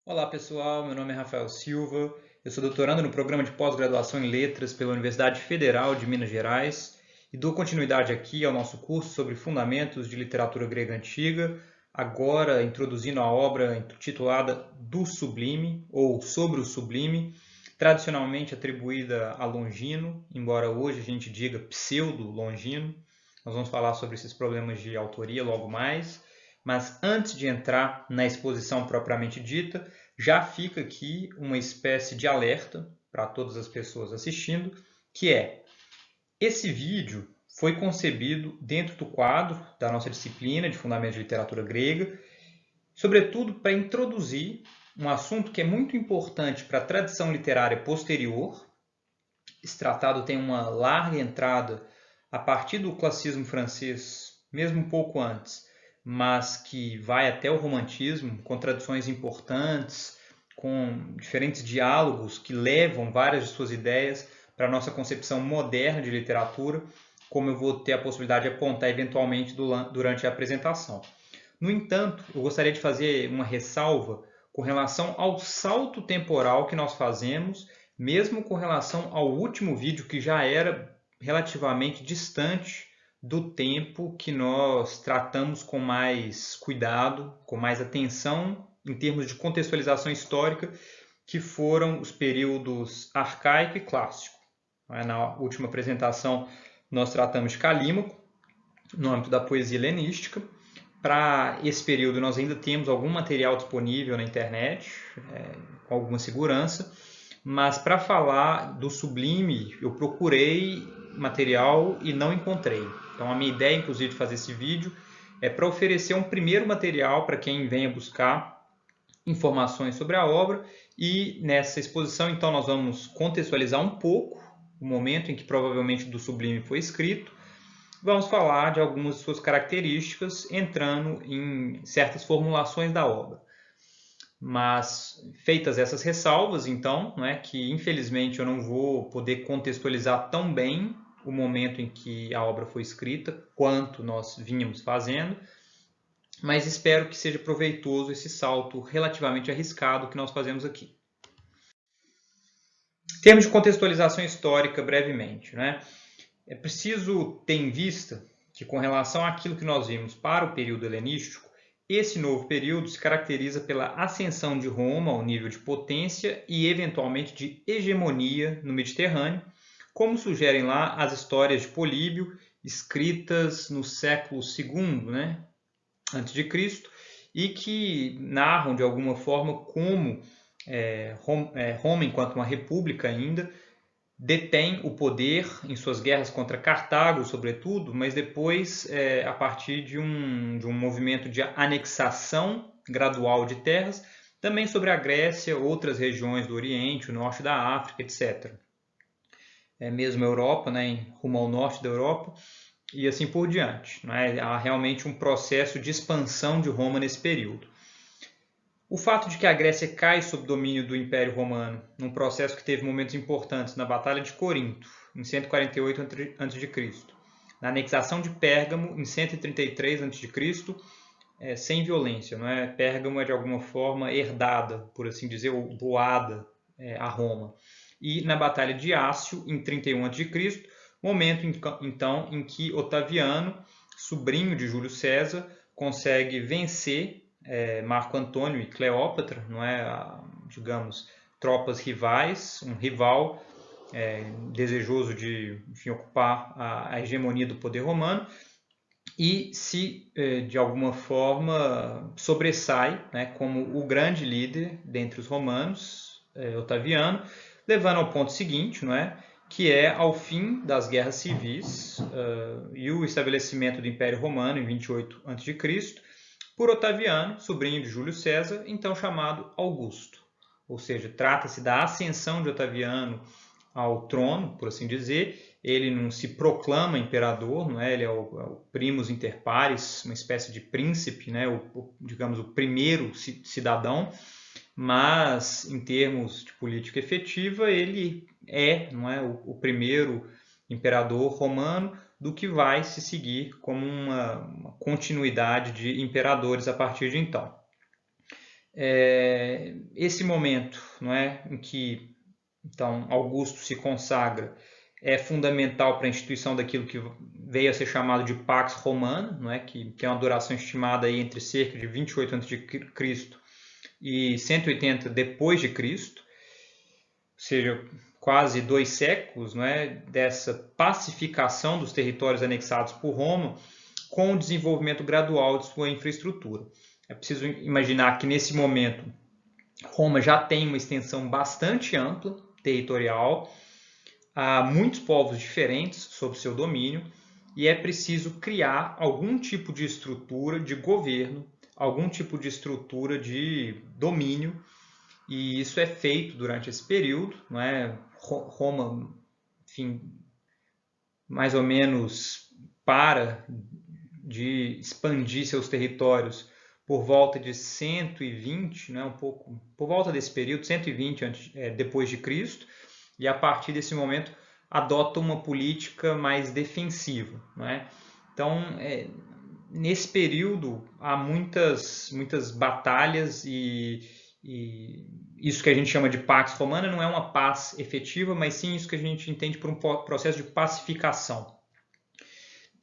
Olá pessoal, meu nome é Rafael Silva, eu sou doutorando no programa de pós-graduação em Letras pela Universidade Federal de Minas Gerais e dou continuidade aqui ao nosso curso sobre Fundamentos de Literatura Grega Antiga, agora introduzindo a obra intitulada Do Sublime, ou Sobre o Sublime, tradicionalmente atribuída a Longino, embora hoje a gente diga pseudo-Longino. Nós vamos falar sobre esses problemas de autoria logo mais, mas antes de entrar na exposição propriamente dita, já fica aqui uma espécie de alerta para todas as pessoas assistindo, que é: esse vídeo foi concebido dentro do quadro da nossa disciplina de Fundamentos de Literatura Grega, sobretudo para introduzir um assunto que é muito importante para a tradição literária posterior. Esse tratado tem uma larga entrada a partir do classicismo francês, mesmo um pouco antes, mas que vai até o romantismo, com tradições importantes, com diferentes diálogos que levam várias de suas ideias para a nossa concepção moderna de literatura, como eu vou ter a possibilidade de apontar eventualmente durante a apresentação. No entanto, eu gostaria de fazer uma ressalva com relação ao salto temporal que nós fazemos, mesmo com relação ao último vídeo, que já era relativamente distante do tempo que nós tratamos com mais cuidado, com mais atenção em termos de contextualização histórica, que foram os períodos arcaico e clássico. Na última apresentação nós tratamos de Calímaco, no âmbito da poesia helenística. Para esse período nós ainda temos algum material disponível na internet, com alguma segurança, mas para falar do Sublime eu procurei material e não encontrei. Então a minha ideia, inclusive, de fazer esse vídeo é para oferecer um primeiro material para quem venha buscar informações sobre a obra, e nessa exposição então nós vamos contextualizar um pouco o momento em que provavelmente do Sublime foi escrito. Vamos falar de algumas de suas características, entrando em certas formulações da obra. Mas, feitas essas ressalvas, então, que infelizmente eu não vou poder contextualizar tão bem o momento em que a obra foi escrita, quanto nós vínhamos fazendo, mas espero que seja proveitoso esse salto relativamente arriscado que nós fazemos aqui. Em termos de contextualização histórica, brevemente, é preciso ter em vista que, com relação àquilo que nós vimos para o período helenístico, esse novo período se caracteriza pela ascensão de Roma ao nível de potência e, eventualmente, de hegemonia no Mediterrâneo, como sugerem lá as histórias de Políbio, escritas no século II, antes de Cristo, e que narram, de alguma forma, como Roma, enquanto uma república ainda, detém o poder em suas guerras contra Cartago, sobretudo, mas depois, a partir de um movimento de anexação gradual de terras, também sobre a Grécia, outras regiões do Oriente, o norte da África, etc. Mesmo a Europa, rumo ao norte da Europa, e assim por diante. Há realmente um processo de expansão de Roma nesse período. O fato de que a Grécia cai sob domínio do Império Romano, num processo que teve momentos importantes na Batalha de Corinto, em 148 a.C., na anexação de Pérgamo, em 133 a.C., sem violência. Pérgamo é, de alguma forma, herdada, por assim dizer, ou doada a Roma. E na Batalha de Ácio, em 31 a.C., momento, então, em que Otaviano, sobrinho de Júlio César, consegue vencer Marco Antônio e Cleópatra, digamos, tropas rivais, um rival desejoso de, enfim, ocupar a hegemonia do poder romano, e se, de alguma forma, sobressai como o grande líder dentre os romanos, Otaviano, levando ao ponto seguinte, que é ao fim das guerras civis e o estabelecimento do Império Romano em 28 a.C., por Otaviano, sobrinho de Júlio César, então chamado Augusto. Ou seja, trata-se da ascensão de Otaviano ao trono, por assim dizer. Ele não se proclama imperador, ele é o primus inter pares, uma espécie de príncipe, digamos, o primeiro cidadão, mas em termos de política efetiva ele não é o primeiro imperador romano, do que vai se seguir como uma continuidade de imperadores a partir de então. Esse momento, não é, em que então Augusto se consagra é fundamental para a instituição daquilo que veio a ser chamado de Pax Romana, não é, que é uma duração estimada aí entre cerca de 28 a.C. e 180 depois de Cristo, ou seja, quase 2 séculos, não é, dessa pacificação dos territórios anexados por Roma, com o desenvolvimento gradual de sua infraestrutura. É preciso imaginar que nesse momento Roma já tem uma extensão bastante ampla territorial, há muitos povos diferentes sob seu domínio e é preciso criar algum tipo de estrutura de governo, algum tipo de estrutura de domínio, e isso é feito durante esse período, não é? Roma, enfim, mais ou menos para de expandir seus territórios por volta de 120, né, um pouco por volta desse período, 120 depois de Cristo, e a partir desse momento adota uma política mais defensiva, né? Então, nesse período há muitas batalhas e isso que a gente chama de Pax Romana não é uma paz efetiva, mas sim isso que a gente entende por um processo de pacificação.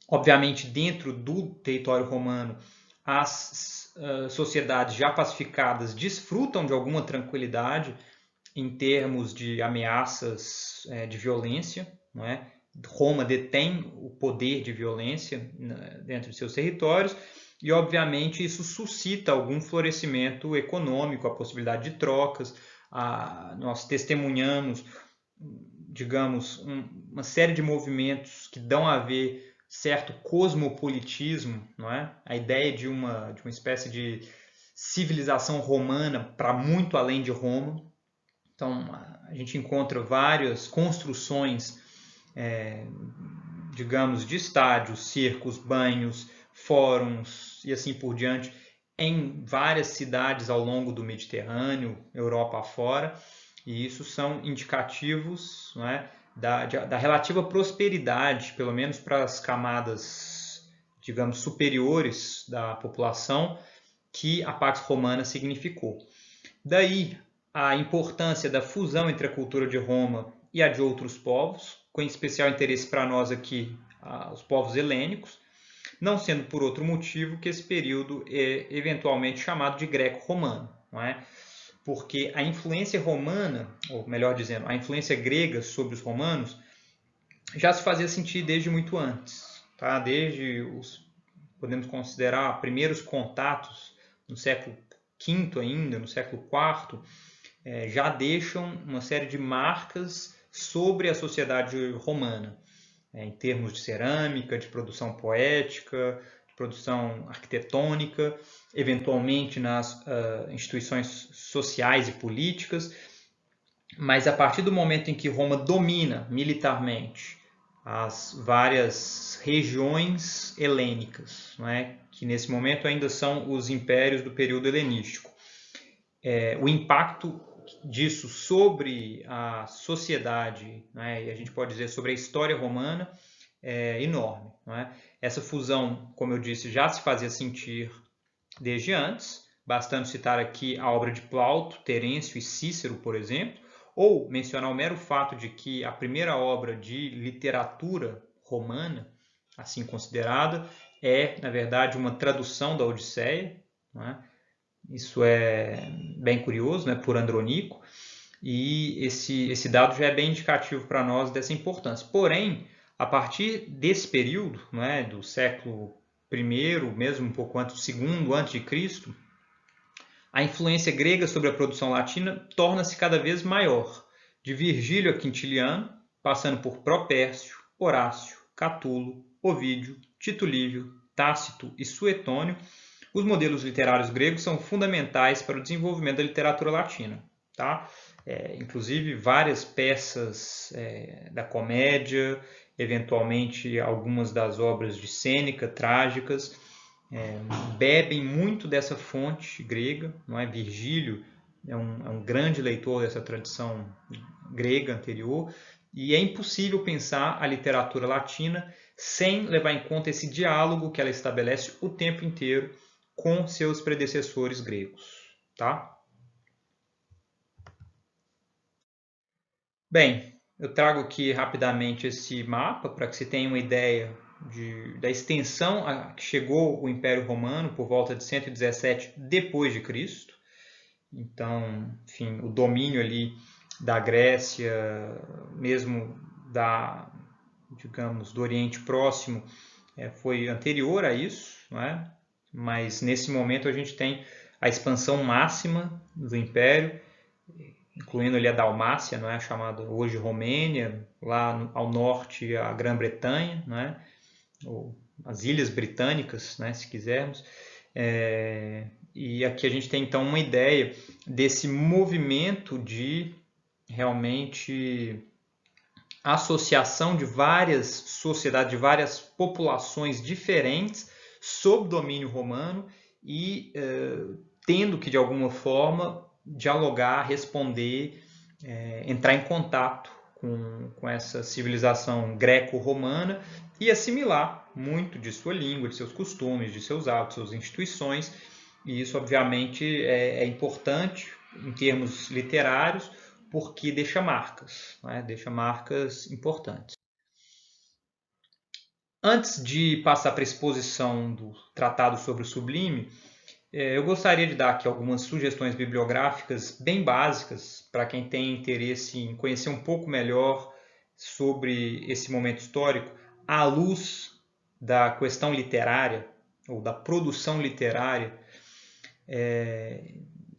Obviamente, dentro do território romano, as sociedades já pacificadas desfrutam de alguma tranquilidade em termos de ameaças de violência, não é? Roma detém o poder de violência dentro de seus territórios e, obviamente, isso suscita algum florescimento econômico, a possibilidade de trocas. Nós testemunhamos, digamos, uma série de movimentos que dão a ver certo cosmopolitismo, não é? A ideia de uma espécie de civilização romana para muito além de Roma. Então, a gente encontra várias construções, digamos, de estádios, circos, banhos, fóruns e assim por diante, em várias cidades ao longo do Mediterrâneo, Europa afora, e isso são indicativos, não é, da relativa prosperidade, pelo menos para as camadas, digamos, superiores da população, que a Pax Romana significou. Daí a importância da fusão entre a cultura de Roma e a de outros povos, com especial interesse para nós aqui, os povos helênicos, não sendo por outro motivo que esse período é eventualmente chamado de greco-romano, não é? Porque a influência romana, ou melhor dizendo, a influência grega sobre os romanos, já se fazia sentir desde muito antes, tá? Desde os, podemos considerar, primeiros contatos no século V ainda, no século IV, já deixam uma série de marcas sobre a sociedade romana, em termos de cerâmica, de produção poética, de produção arquitetônica, eventualmente nas instituições sociais e políticas. Mas a partir do momento em que Roma domina militarmente as várias regiões helênicas, não é? Que nesse momento ainda são os impérios do período helenístico, o impacto disso sobre a sociedade, né, e a gente pode dizer sobre a história romana, é enorme. Não é? Essa fusão, como eu disse, já se fazia sentir desde antes, bastando citar aqui a obra de Plauto, Terêncio e Cícero, por exemplo, ou mencionar o mero fato de que a primeira obra de literatura romana, assim considerada, é, na verdade, uma tradução da Odisseia, não é? Isso é bem curioso, né, por Andronico, e esse dado já é bem indicativo para nós dessa importância. Porém, a partir desse período, né, do século I, mesmo um pouco antes do segundo antes de Cristo, a influência grega sobre a produção latina torna-se cada vez maior, de Virgílio a Quintiliano, passando por Propércio, Horácio, Catulo, Ovídio, Tito Livio, Tácito e Suetônio. Os modelos literários gregos são fundamentais para o desenvolvimento da literatura latina. Tá? Inclusive, várias peças da comédia, eventualmente algumas das obras de Sêneca, trágicas, bebem muito dessa fonte grega. Não é? Virgílio é um grande leitor dessa tradição grega anterior, e é impossível pensar a literatura latina sem levar em conta esse diálogo que ela estabelece o tempo inteiro com seus predecessores gregos. tá? Bem, eu trago aqui rapidamente esse mapa para que você tenha uma ideia da extensão a que chegou o Império Romano por volta de 117 depois de Cristo. Então, enfim, o domínio ali da Grécia, mesmo digamos, do Oriente Próximo, foi anterior a isso, não é? Mas nesse momento a gente tem a expansão máxima do Império, incluindo ali a Dalmácia, não é? Chamada hoje Romênia, lá ao norte a Grã-Bretanha, não é? Ou as Ilhas Britânicas, né? Se quisermos. E aqui a gente tem então uma ideia desse movimento de realmente associação de várias sociedades, de várias populações diferentes sob domínio romano e tendo que de alguma forma dialogar, responder, entrar em contato com essa civilização greco-romana e assimilar muito de sua língua, de seus costumes, de seus hábitos, suas instituições. E isso, obviamente, é importante em termos literários, porque deixa marcas, né? Deixa marcas importantes. Antes de passar para a exposição do Tratado sobre o Sublime, eu gostaria de dar aqui algumas sugestões bibliográficas bem básicas para quem tem interesse em conhecer um pouco melhor sobre esse momento histórico à luz da questão literária ou da produção literária.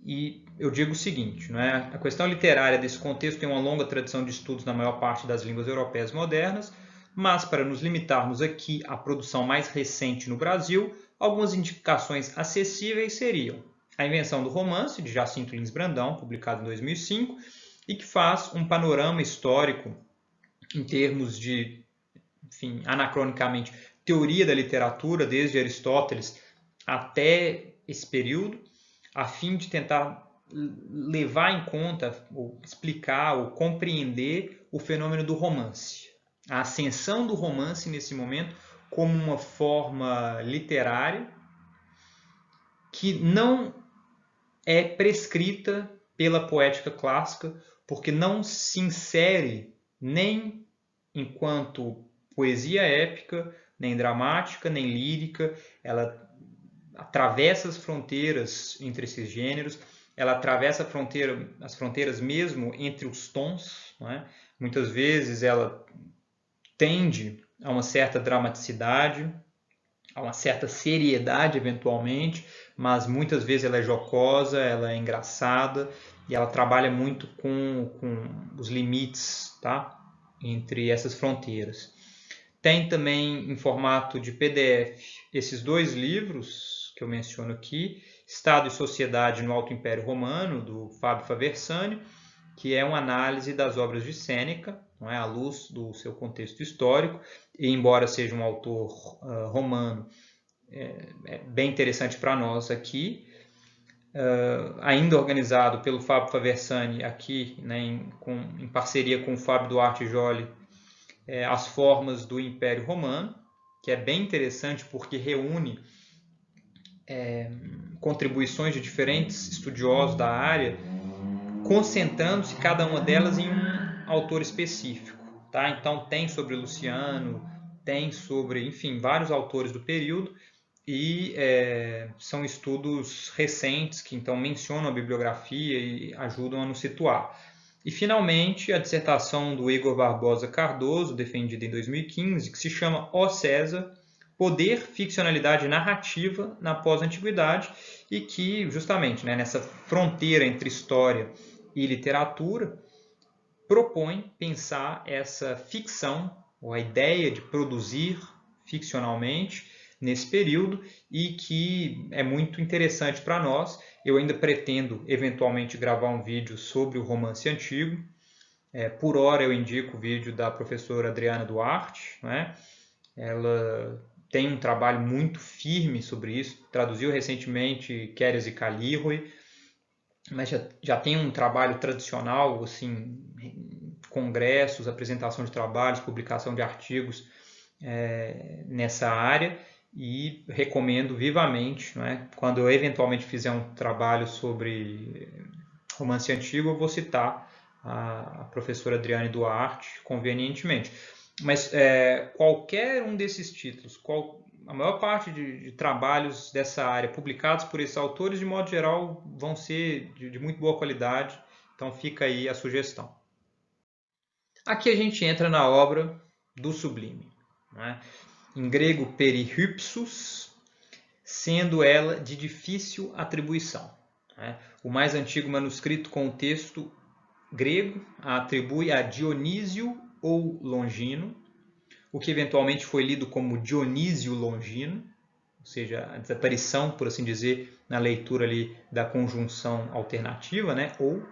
E eu digo o seguinte, não é? A questão literária desse contexto tem uma longa tradição de estudos na maior parte das línguas europeias modernas, mas para nos limitarmos aqui à produção mais recente no Brasil, algumas indicações acessíveis seriam A Invenção do Romance, de Jacinto Lins Brandão, publicado em 2005, e que faz um panorama histórico em termos de, enfim, anacronicamente, teoria da literatura, desde Aristóteles até esse período, a fim de tentar levar em conta, ou explicar, ou compreender o fenômeno do romance. A ascensão do romance nesse momento como uma forma literária que não é prescrita pela poética clássica, porque não se insere nem enquanto poesia épica, nem dramática, nem lírica. Ela atravessa as fronteiras entre esses gêneros, ela atravessa as fronteiras mesmo entre os tons, não é? Muitas vezes ela tende a uma certa dramaticidade, a uma certa seriedade eventualmente, mas muitas vezes ela é jocosa, ela é engraçada e ela trabalha muito com os limites, tá? Entre essas fronteiras. Tem também em formato de PDF esses dois livros que eu menciono aqui, Estado e Sociedade no Alto Império Romano, do Fábio Faversani, que é uma análise das obras de Sêneca, não é, à luz do seu contexto histórico, e embora seja um autor romano, é bem interessante para nós aqui, ainda organizado pelo Fábio Faversani aqui, né, em parceria com o Fábio Duarte Joly, As Formas do Império Romano, que é bem interessante porque reúne contribuições de diferentes estudiosos da área, concentrando-se cada uma delas em um autor específico. Tá? Então tem sobre Luciano, tem sobre, enfim, vários autores do período, e são estudos recentes que então mencionam a bibliografia e ajudam a nos situar. E finalmente a dissertação do Igor Barbosa Cardoso, defendida em 2015, que se chama Ó César, Poder, Ficcionalidade e Narrativa na Pós-Antiguidade, e que justamente, né, nessa fronteira entre história e literatura propõe pensar essa ficção, ou a ideia de produzir ficcionalmente nesse período, e que é muito interessante para nós. Eu ainda pretendo eventualmente gravar um vídeo sobre o romance antigo. Por hora eu indico o vídeo da professora Adriana Duarte, né? Ela tem um trabalho muito firme sobre isso, traduziu recentemente Quérias e Calíroe, mas já tem um trabalho tradicional, assim, congressos, apresentação de trabalhos, publicação de artigos nessa área, e recomendo vivamente, né? Quando eu eventualmente fizer um trabalho sobre romance antigo, eu vou citar a professora Adriane Duarte convenientemente. Mas qualquer um desses títulos, a maior parte de trabalhos dessa área publicados por esses autores, de modo geral, vão ser de muito boa qualidade. Então fica aí a sugestão. Aqui a gente entra na obra do Sublime, né? Em grego perihypsus, sendo ela de difícil atribuição, né? O mais antigo manuscrito com o texto grego a atribui a Dionísio ou Longino, o que eventualmente foi lido como Dionísio Longino, ou seja, a desaparição, por assim dizer, na leitura ali da conjunção alternativa, né? Ou,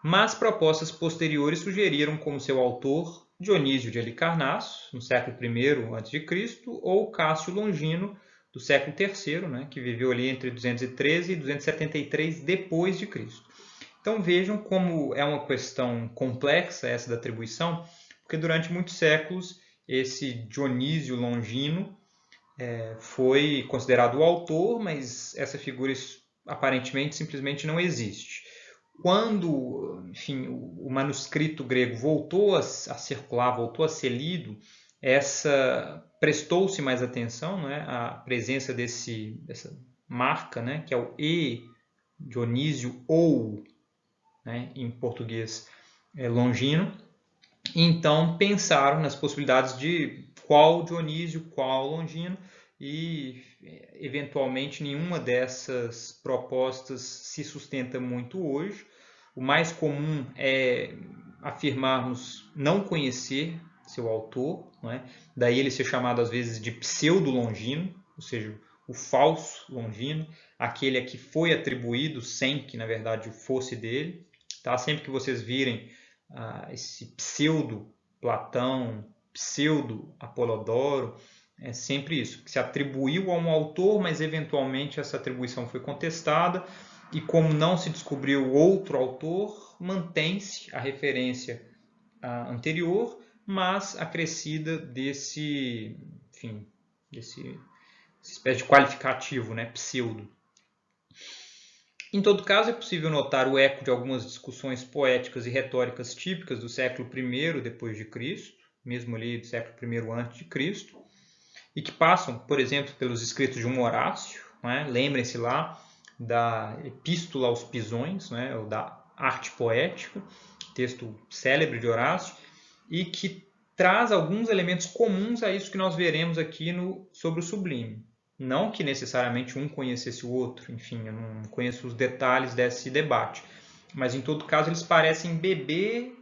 mas propostas posteriores sugeriram como seu autor Dionísio de Halicarnasso, no século I a.C., ou Cássio Longino, do século III, né, que viveu ali entre 213 e 273 depois de Cristo. Então vejam como é uma questão complexa essa da atribuição, porque durante muitos séculos esse Dionísio Longino foi considerado o autor, mas essa figura aparentemente simplesmente não existe. Quando, enfim, o manuscrito grego voltou a circular, voltou a ser lido, prestou-se mais atenção, né, à presença dessa marca, né, que é o E, Dionísio ou, né, em português Longino. E então pensaram nas possibilidades de qual Dionísio, qual Longino, e eventualmente nenhuma dessas propostas se sustenta muito hoje. O mais comum é afirmarmos não conhecer seu autor, não é? Daí ele ser chamado às vezes de pseudo-longino, ou seja, o falso longino, aquele a que foi atribuído sem que na verdade fosse dele. Tá? Sempre que vocês virem esse pseudo-Platão, pseudo-Apolodoro, é sempre isso, que se atribuiu a um autor, mas eventualmente essa atribuição foi contestada, e como não se descobriu outro autor, mantém-se a referência anterior, mas acrescida desse espécie de qualificativo, né, pseudo. Em todo caso, é possível notar o eco de algumas discussões poéticas e retóricas típicas do século I depois de Cristo, mesmo ali do século I antes de Cristo, e que passam, por exemplo, pelos escritos de um Horácio, né? Lembrem-se lá da Epístola aos Pisões, né? Ou da Arte Poética, texto célebre de Horácio, e que traz alguns elementos comuns a isso que nós veremos aqui sobre o Sublime. Não que necessariamente um conhecesse o outro, enfim, eu não conheço os detalhes desse debate, mas em todo caso eles parecem beber,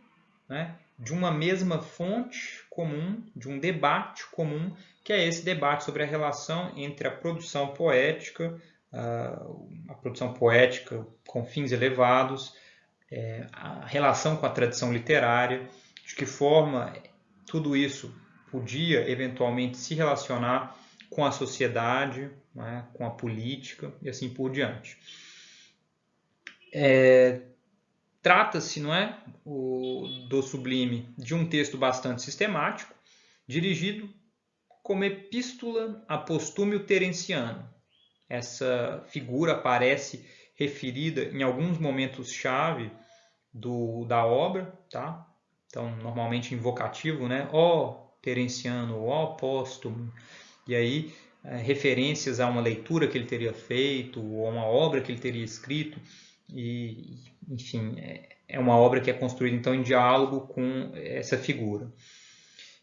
né, de uma mesma fonte comum, de um debate comum, que é esse debate sobre a relação entre a produção poética com fins elevados, a relação com a tradição literária, de que forma tudo isso podia eventualmente se relacionar com a sociedade, né, com a política e assim por diante. Trata-se, não é, do Sublime, de um texto bastante sistemático, dirigido como epístola a Postúmio Terenciano. Essa figura aparece referida em alguns momentos-chave da obra, tá? Então, normalmente invocativo, né? Ó Terenciano, ó Póstumo. E aí, referências a uma leitura que ele teria feito, ou a uma obra que ele teria escrito. E, enfim, é uma obra que é construída então em diálogo com essa figura.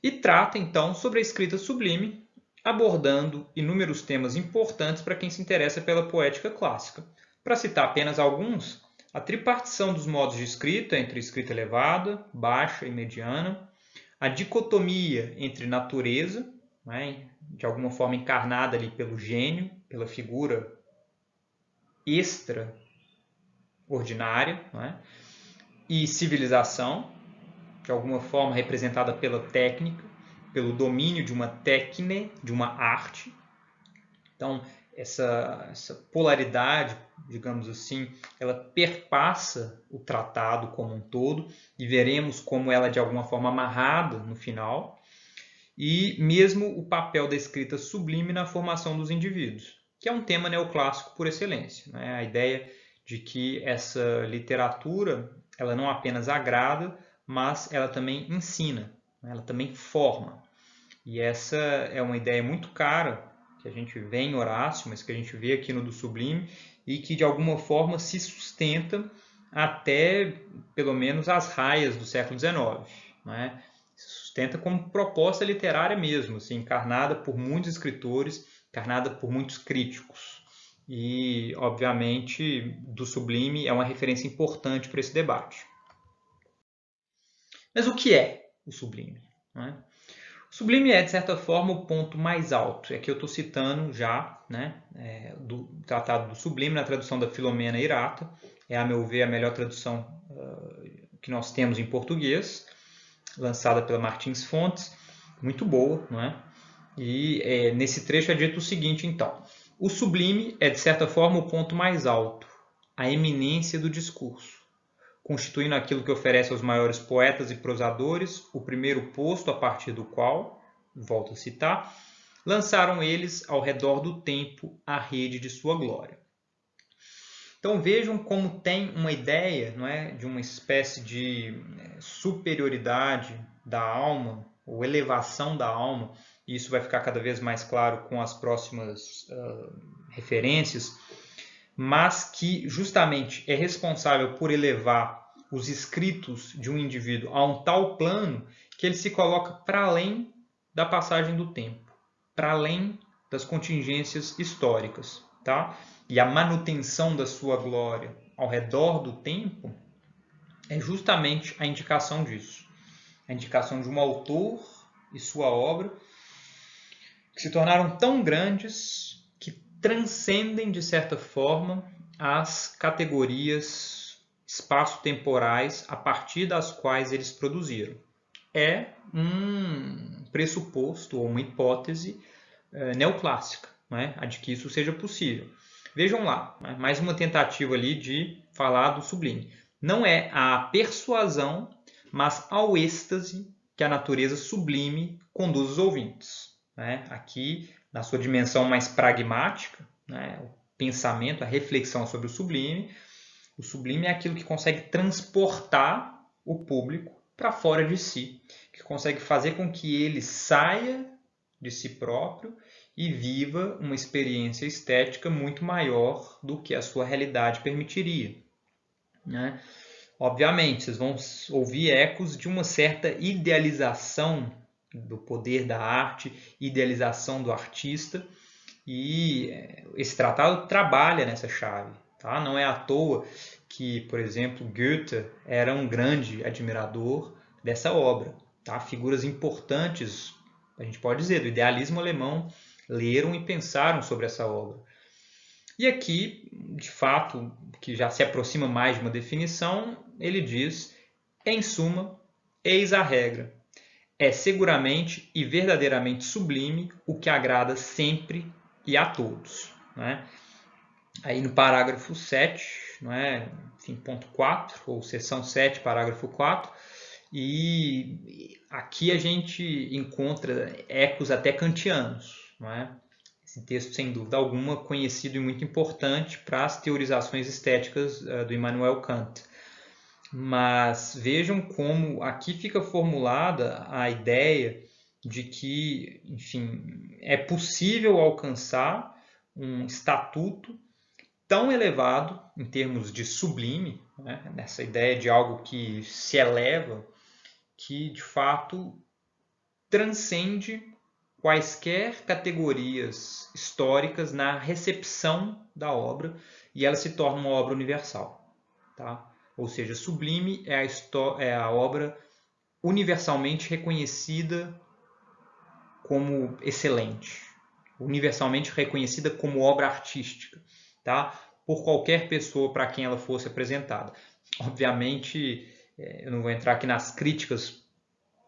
E trata então sobre a escrita sublime, abordando inúmeros temas importantes para quem se interessa pela poética clássica. Para citar apenas alguns, a tripartição dos modos de escrita entre escrita elevada, baixa e mediana, a dicotomia entre natureza, né, de alguma forma encarnada ali pelo gênio, pela figura extraordinária, né, e civilização, de alguma forma representada pela técnica, pelo domínio de uma técne, de uma arte. Então, essa polaridade, digamos assim, ela perpassa o tratado como um todo, e veremos como ela é de alguma forma amarrada no final. e mesmo o papel da escrita sublime na formação dos indivíduos, que é um tema neoclássico por excelência, né? A ideia de que essa literatura ela não apenas agrada, mas ela também ensina, né? Ela também forma. E essa é uma ideia muito cara que a gente vê em Horácio, mas que a gente vê aqui no do Sublime, e que de alguma forma se sustenta até pelo menos as raias do século XIX, né? Se sustenta como proposta literária mesmo, assim, encarnada por muitos escritores, encarnada por muitos críticos. E, obviamente, do Sublime é uma referência importante para esse debate. Mas o que é o Sublime, né? O Sublime é, de certa forma, o ponto mais alto. É que eu estou citando já, né, do Tratado do Sublime, na tradução da Filomena Irata. É, a meu ver, a melhor tradução que nós temos em português, lançada pela Martins Fontes. Muito boa, não é? E nesse trecho é dito o seguinte, então. O Sublime é, de certa forma, o ponto mais alto, a eminência do discurso, constituindo aquilo que oferece aos maiores poetas e prosadores o primeiro posto a partir do qual, volto a citar, lançaram eles ao redor do tempo a rede de sua glória. Então vejam como tem uma ideia, não é, de uma espécie de superioridade da alma, ou elevação da alma, e isso vai ficar cada vez mais claro com as próximas referências, mas que justamente é responsável por elevar os escritos de um indivíduo a um tal plano que ele se coloca para além da passagem do tempo, para além das contingências históricas, tá? E a manutenção da sua glória ao redor do tempo é justamente a indicação disso. A indicação de um autor e sua obra que se tornaram tão grandes que transcendem, de certa forma, as categorias espaço-temporais a partir das quais eles produziram. É um pressuposto ou uma hipótese neoclássica, né, a de que isso seja possível. Vejam lá, né, mais uma tentativa ali de falar do sublime. Não é a persuasão, mas ao êxtase que a natureza sublime conduz os ouvintes. Né? Aqui, na sua dimensão mais pragmática, né, o pensamento, a reflexão sobre o sublime é aquilo que consegue transportar o público para fora de si, que consegue fazer com que ele saia de si próprio e viva uma experiência estética muito maior do que a sua realidade permitiria. Né? Obviamente, vocês vão ouvir ecos de uma certa idealização do poder da arte, idealização do artista, e esse tratado trabalha nessa chave. Tá? Não é à toa que, por exemplo, Goethe era um grande admirador dessa obra. Tá? Figuras importantes, a gente pode dizer, do idealismo alemão leram e pensaram sobre essa obra. E aqui, de fato, que já se aproxima mais de uma definição, ele diz, em suma, eis a regra. É seguramente e verdadeiramente sublime o que agrada sempre e a todos. Né? Aí no parágrafo 7, não é? Enfim, ponto 4, ou seção 7, parágrafo 4, e aqui a gente encontra ecos até kantianos. Não é? Esse texto, sem dúvida alguma, conhecido e muito importante para as teorizações estéticas do Immanuel Kant. Mas vejam como aqui fica formulada a ideia de que, enfim, é possível alcançar um estatuto tão elevado em termos de sublime, né? Nessa ideia de algo que se eleva, que de fato transcende quaisquer categorias históricas na recepção da obra e ela se torna uma obra universal. Tá? Ou seja, sublime é a obra universalmente reconhecida como excelente, universalmente reconhecida como obra artística, tá? Por qualquer pessoa para quem ela fosse apresentada. Obviamente, eu não vou entrar aqui nas críticas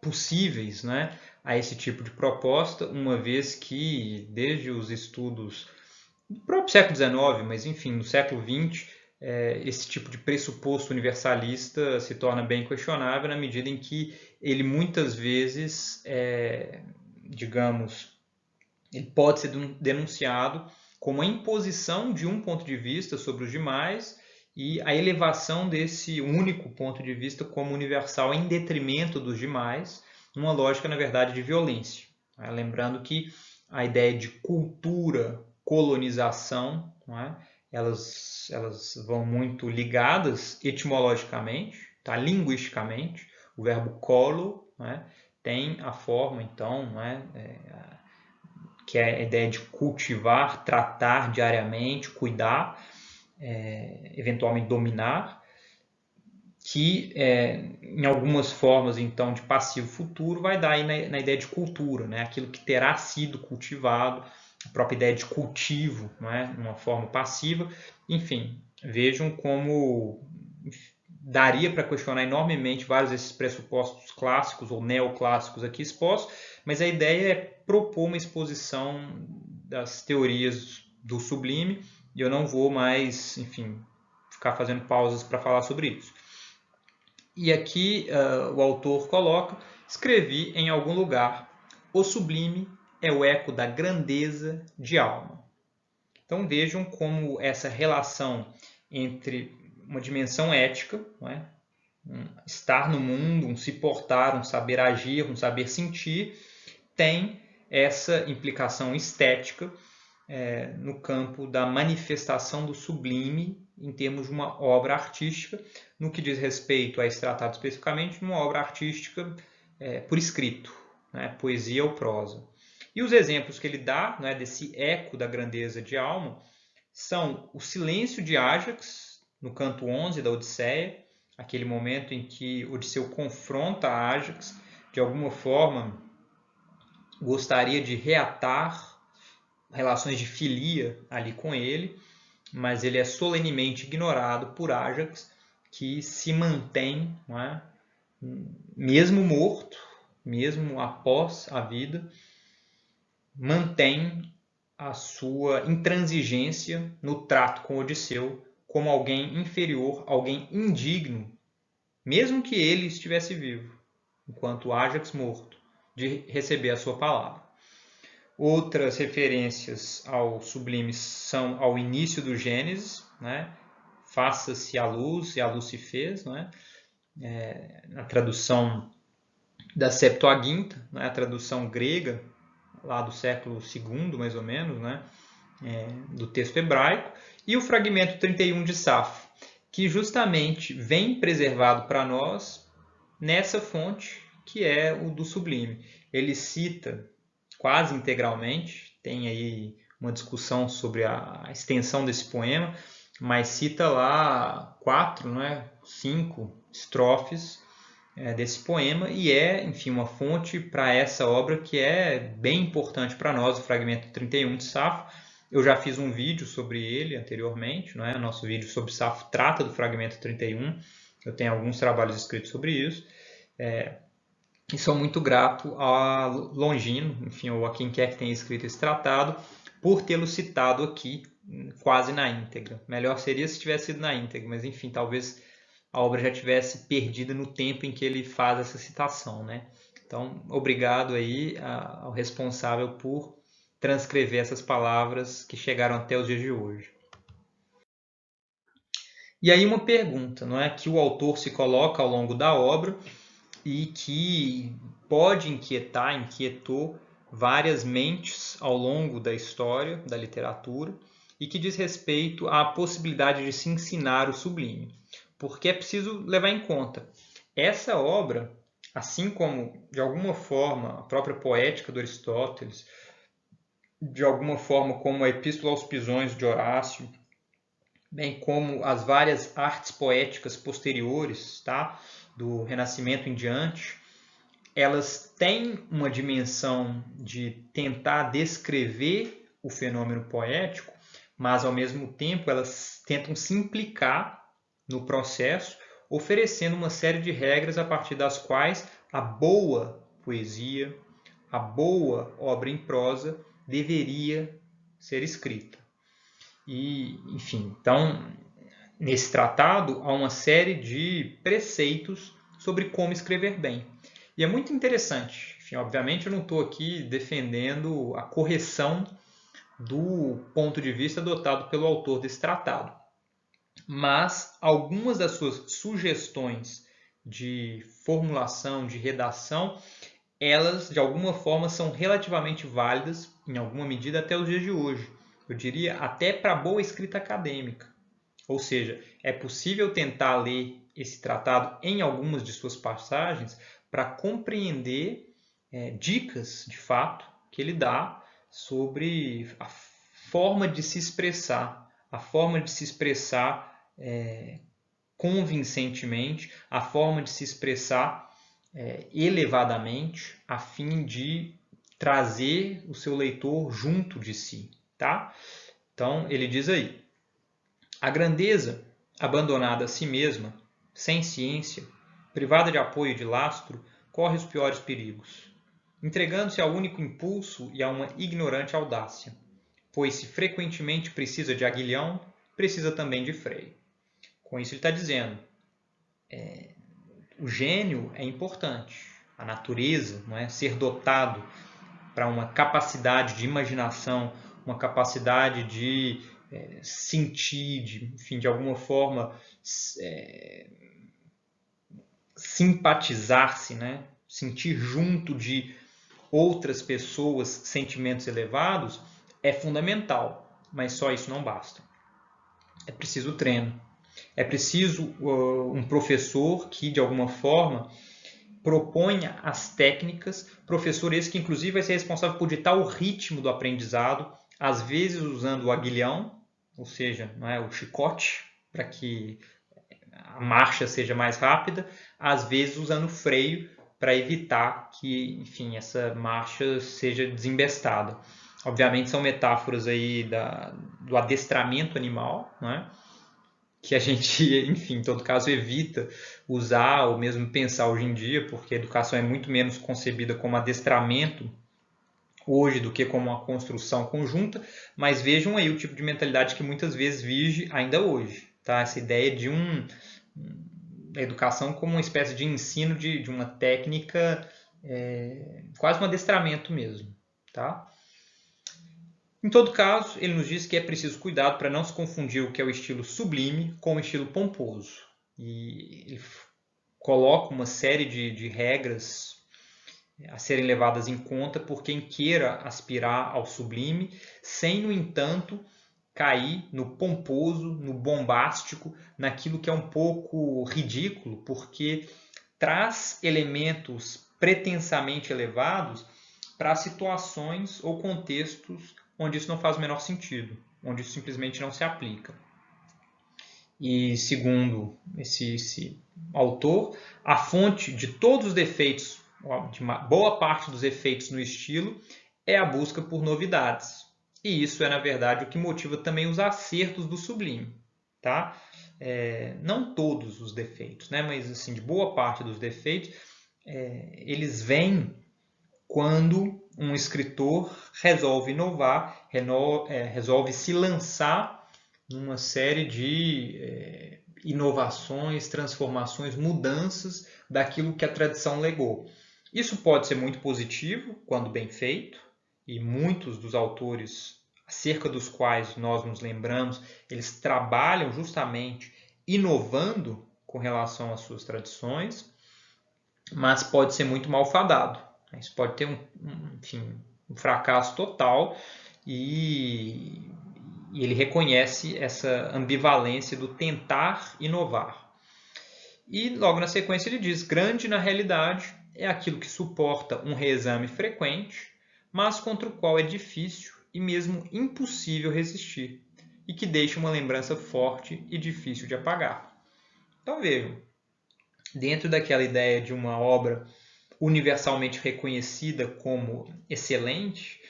possíveis, né, a esse tipo de proposta, uma vez que desde os estudos do próprio século XIX, mas enfim, no século XX, esse tipo de pressuposto universalista se torna bem questionável na medida em que ele muitas vezes digamos, ele pode ser denunciado como a imposição de um ponto de vista sobre os demais e a elevação desse único ponto de vista como universal em detrimento dos demais, numa lógica, na verdade, de violência. Lembrando que a ideia de cultura, colonização, elas vão muito ligadas etimologicamente, tá? Linguisticamente. O verbo colo tem a forma, então, que é a ideia de cultivar, tratar diariamente, cuidar, eventualmente dominar, que em algumas formas então de passivo futuro vai dar aí na ideia de cultura, aquilo que terá sido cultivado, a própria ideia de cultivo, numa forma passiva. Enfim, vejam como daria para questionar enormemente vários desses pressupostos clássicos ou neoclássicos aqui expostos, mas a ideia é propor uma exposição das teorias do sublime, e eu não vou mais, enfim, ficar fazendo pausas para falar sobre isso. E aqui o autor coloca: escrevi em algum lugar, o sublime é o eco da grandeza de alma. Então vejam como essa relação entre uma dimensão ética, um estar no mundo, um se portar, um saber agir, um saber sentir, tem essa implicação estética no campo da manifestação do sublime em termos de uma obra artística, no que diz respeito a esse tratado especificamente, uma obra artística por escrito, poesia ou prosa. E os exemplos que ele dá desse eco da grandeza de alma são o silêncio de Ájax, no canto 11 da Odisseia, aquele momento em que Odisseu confronta Ájax, de alguma forma gostaria de reatar relações de filia ali com ele, mas ele é solenemente ignorado por Ájax, que se mantém, mesmo morto, mesmo após a vida, mantém a sua intransigência no trato com Odisseu como alguém inferior, alguém indigno, mesmo que ele estivesse vivo, enquanto Ájax morto, de receber a sua palavra. Outras referências ao sublime são ao início do Gênesis, faça-se a luz e a luz se fez, na tradução da Septuaginta, a tradução grega, lá do século II, mais ou menos, do texto hebraico, e o fragmento 31 de Safo, que justamente vem preservado para nós nessa fonte, que é o do sublime. Ele cita quase integralmente, tem aí uma discussão sobre a extensão desse poema, mas cita lá 4, 5 estrofes desse poema, e enfim, uma fonte para essa obra que é bem importante para nós, o fragmento 31 de Safo. Eu já fiz um vídeo sobre ele anteriormente, o nosso vídeo sobre Safo trata do fragmento 31, eu tenho alguns trabalhos escritos sobre isso, e sou muito grato a Longino, enfim, ou a quem quer que tenha escrito esse tratado, por tê-lo citado aqui quase na íntegra. Melhor seria se tivesse sido na íntegra, mas enfim, talvez a obra já tivesse perdida no tempo em que ele faz essa citação, Então, obrigado aí ao responsável por transcrever essas palavras que chegaram até os dias de hoje. E aí uma pergunta, que o autor se coloca ao longo da obra e que pode inquietou várias mentes ao longo da história da literatura e que diz respeito à possibilidade de se ensinar o sublime. Porque é preciso levar em conta, essa obra, assim como, de alguma forma, a própria poética do Aristóteles, de alguma forma como a Epístola aos Pisões de Horácio, bem como as várias artes poéticas posteriores, do Renascimento em diante, elas têm uma dimensão de tentar descrever o fenômeno poético, mas ao mesmo tempo elas tentam se implicar no processo, oferecendo uma série de regras a partir das quais a boa poesia, a boa obra em prosa deveria ser escrita. E, enfim, então, nesse tratado há uma série de preceitos sobre como escrever bem. E é muito interessante. Enfim, obviamente eu não estou aqui defendendo a correção do ponto de vista adotado pelo autor desse tratado. Mas algumas das suas sugestões de formulação, de redação, elas de alguma forma são relativamente válidas, em alguma medida, até os dias de hoje. Eu diria até para boa escrita acadêmica. Ou seja, é possível tentar ler esse tratado em algumas de suas passagens para compreender dicas, de fato, que ele dá sobre a forma de se expressar, convincentemente, a forma de se expressar elevadamente, a fim de trazer o seu leitor junto de si, tá? Então, ele diz aí: a grandeza, abandonada a si mesma, sem ciência, privada de apoio e de lastro, corre os piores perigos, entregando-se ao único impulso e a uma ignorante audácia, pois se frequentemente precisa de aguilhão, precisa também de freio. Com isso ele está dizendo, o gênio é importante, a natureza, não é? Ser dotado para uma capacidade de imaginação, uma capacidade de sentir, enfim, de alguma forma simpatizar-se, né? Sentir junto de outras pessoas sentimentos elevados é fundamental, mas só isso não basta. É preciso treino. É preciso um professor que, de alguma forma, proponha as técnicas, professor esse que inclusive vai ser responsável por ditar o ritmo do aprendizado, às vezes usando o aguilhão, ou seja, não é, o chicote, para que a marcha seja mais rápida, às vezes usando o freio para evitar que, enfim, essa marcha seja desembestada. Obviamente são metáforas aí do adestramento animal, né? Que a gente, enfim, em todo caso, evita usar ou mesmo pensar hoje em dia, porque a educação é muito menos concebida como adestramento hoje do que como uma construção conjunta, mas vejam aí o tipo de mentalidade que muitas vezes vige ainda hoje, tá? Essa ideia de a educação como uma espécie de ensino de uma técnica, quase um adestramento mesmo, tá? Em todo caso, ele nos diz que é preciso cuidado para não se confundir o que é o estilo sublime com o estilo pomposo. E ele coloca uma série de regras a serem levadas em conta por quem queira aspirar ao sublime, sem, no entanto, cair no pomposo, no bombástico, naquilo que é um pouco ridículo, porque traz elementos pretensamente elevados para situações ou contextos onde isso não faz o menor sentido, onde isso simplesmente não se aplica. E segundo esse autor, a fonte de todos os defeitos, de uma boa parte dos efeitos no estilo, é a busca por novidades. E isso é, na verdade, o que motiva também os acertos do sublime. Tá? Não todos os defeitos, né? Mas assim, de boa parte dos defeitos, eles vêm quando um escritor resolve inovar, resolve se lançar numa série de inovações, transformações, mudanças daquilo que a tradição legou. Isso pode ser muito positivo quando bem feito, e muitos dos autores acerca dos quais nós nos lembramos, eles trabalham justamente inovando com relação às suas tradições, mas pode ser muito malfadado. Isso pode ter um fracasso total e ele reconhece essa ambivalência do tentar inovar. E logo na sequência ele diz: grande na realidade é aquilo que suporta um reexame frequente, mas contra o qual é difícil e mesmo impossível resistir, e que deixa uma lembrança forte e difícil de apagar. Então vejam, dentro daquela ideia de uma obra universalmente reconhecida como excelente,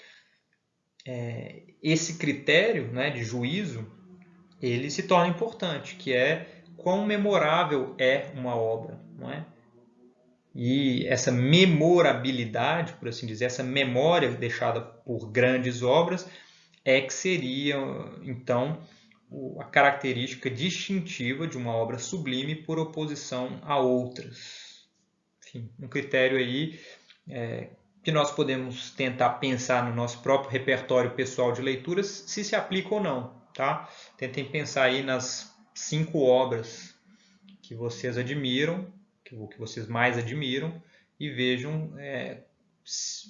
esse critério, né, de juízo, ele se torna importante, que é quão memorável é uma obra, não é? E essa memorabilidade, por assim dizer, essa memória deixada por grandes obras, é que seria, então, a característica distintiva de uma obra sublime por oposição a outras. enfim, um critério aí que nós podemos tentar pensar no nosso próprio repertório pessoal de leituras, se aplica ou não, tá? Tentem pensar aí nas 5 obras que vocês admiram, que vocês mais admiram, e vejam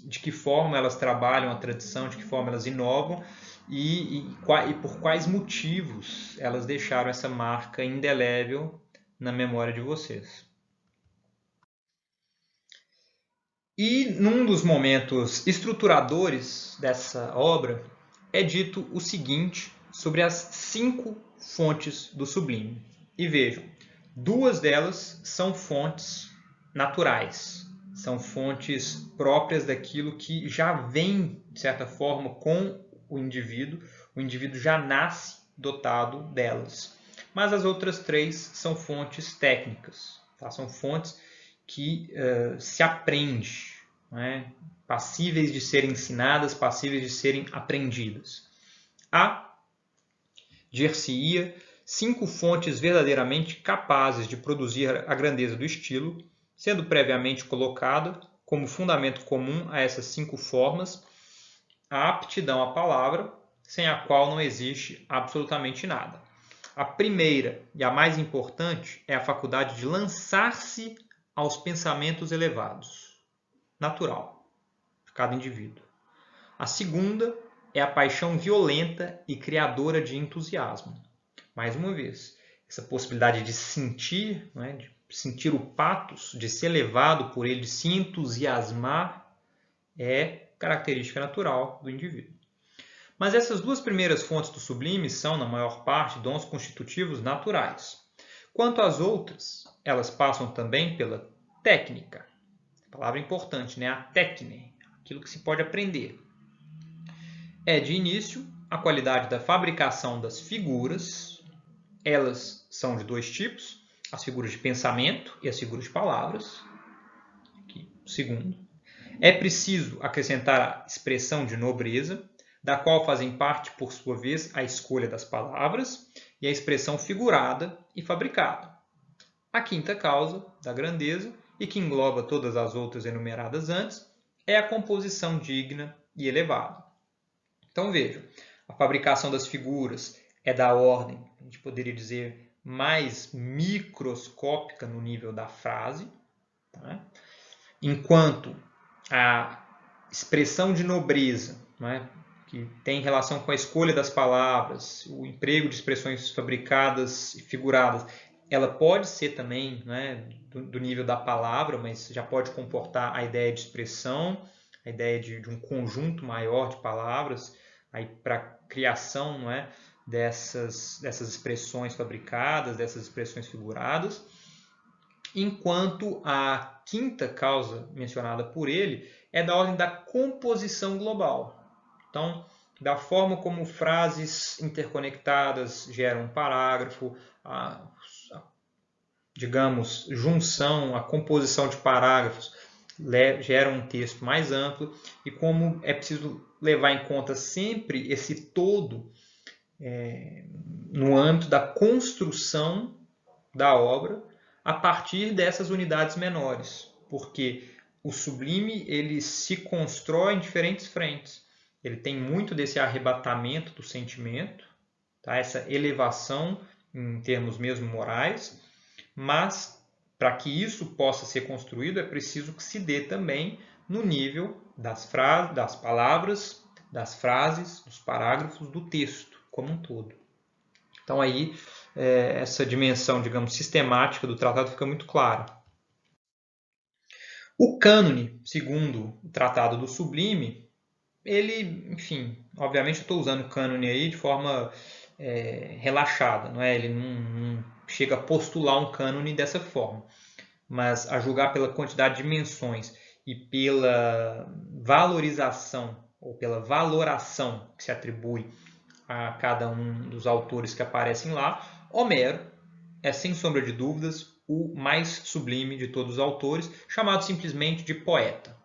de que forma elas trabalham a tradição, de que forma elas inovam e por quais motivos elas deixaram essa marca indelével na memória de vocês. E num dos momentos estruturadores dessa obra é dito o seguinte sobre as 5 fontes do Sublime. E vejam, 2 delas são fontes naturais, são fontes próprias daquilo que já vem, de certa forma, com o indivíduo já nasce dotado delas. Mas as outras 3 são fontes técnicas, tá? São fontes que se aprende, né? Passíveis de serem ensinadas, passíveis de serem aprendidas. Dir-se-ia 5 fontes verdadeiramente capazes de produzir a grandeza do estilo, sendo previamente colocada como fundamento comum a essas 5 formas a aptidão à palavra, sem a qual não existe absolutamente nada. A primeira e a mais importante é a faculdade de lançar-se aos pensamentos elevados, natural, de cada indivíduo. A segunda é a paixão violenta e criadora de entusiasmo. Mais uma vez, essa possibilidade de sentir, né, de sentir o patos, de ser levado por ele, de se entusiasmar, é característica natural do indivíduo. Mas essas 2 primeiras fontes do sublime são, na maior parte, dons constitutivos naturais. Quanto às outras, elas passam também pela técnica. Palavra importante, né? A técnica, aquilo que se pode aprender. É, de início, a qualidade da fabricação das figuras. Elas são de 2 tipos, as figuras de pensamento e as figuras de palavras. Aqui, segundo. É preciso acrescentar a expressão de nobreza, da qual fazem parte, por sua vez, a escolha das palavras e a expressão figurada e fabricada. A quinta causa da grandeza, e que engloba todas as outras enumeradas antes, é a composição digna e elevada. Então vejam, a fabricação das figuras é da ordem, a gente poderia dizer, mais microscópica no nível da frase, tá? Enquanto a expressão de nobreza, né, que tem relação com a escolha das palavras, o emprego de expressões fabricadas e figuradas, ela pode ser também, né, do nível da palavra, mas já pode comportar a ideia de expressão, a ideia de um conjunto maior de palavras para a criação, não é, dessas expressões fabricadas, dessas expressões figuradas. Enquanto a quinta causa mencionada por ele é da ordem da composição global. Então, da forma como frases interconectadas geram um parágrafo, digamos, junção, a composição de parágrafos gera um texto mais amplo, e como é preciso levar em conta sempre esse todo no âmbito da construção da obra a partir dessas unidades menores, porque o sublime ele se constrói em diferentes frentes. Ele tem muito desse arrebatamento do sentimento, tá? Essa elevação em termos mesmo morais, mas para que isso possa ser construído é preciso que se dê também no nível das palavras, das frases, dos parágrafos, do texto como um todo. Então aí essa dimensão, digamos, sistemática do tratado fica muito clara. O cânone, segundo o Tratado do Sublime, ele, enfim, obviamente eu estou usando o cânone aí de forma relaxada, não é? Ele não chega a postular um cânone dessa forma, mas a julgar pela quantidade de menções e pela valorização ou pela valoração que se atribui a cada um dos autores que aparecem lá, Homero é, sem sombra de dúvidas, o mais sublime de todos os autores, chamado simplesmente de poeta.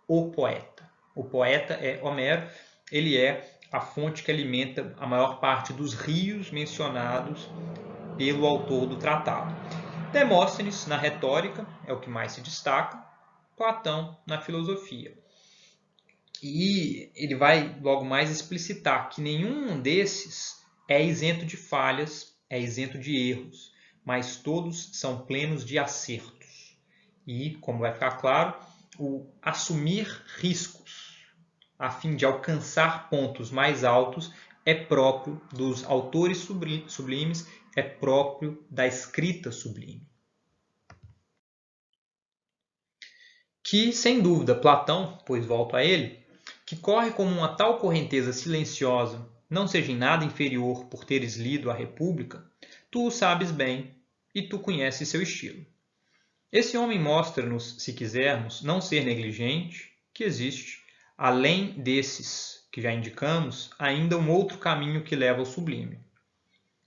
O poeta. O poeta é Homero, ele é a fonte que alimenta a maior parte dos rios mencionados pelo autor do tratado. Demóstenes, na retórica, é o que mais se destaca, Platão na filosofia. E ele vai logo mais explicitar que nenhum desses é isento de falhas, é isento de erros, mas todos são plenos de acertos. E, como vai ficar claro, o assumir riscos a fim de alcançar pontos mais altos é próprio dos autores sublimes, é próprio da escrita sublime. Que, sem dúvida, Platão, pois volto a ele, que corre como uma tal correnteza silenciosa, não seja em nada inferior por teres lido a República, tu o sabes bem e tu conheces seu estilo. Esse homem mostra-nos, se quisermos não ser negligente, que existe, além desses que já indicamos, ainda um outro caminho que leva ao sublime.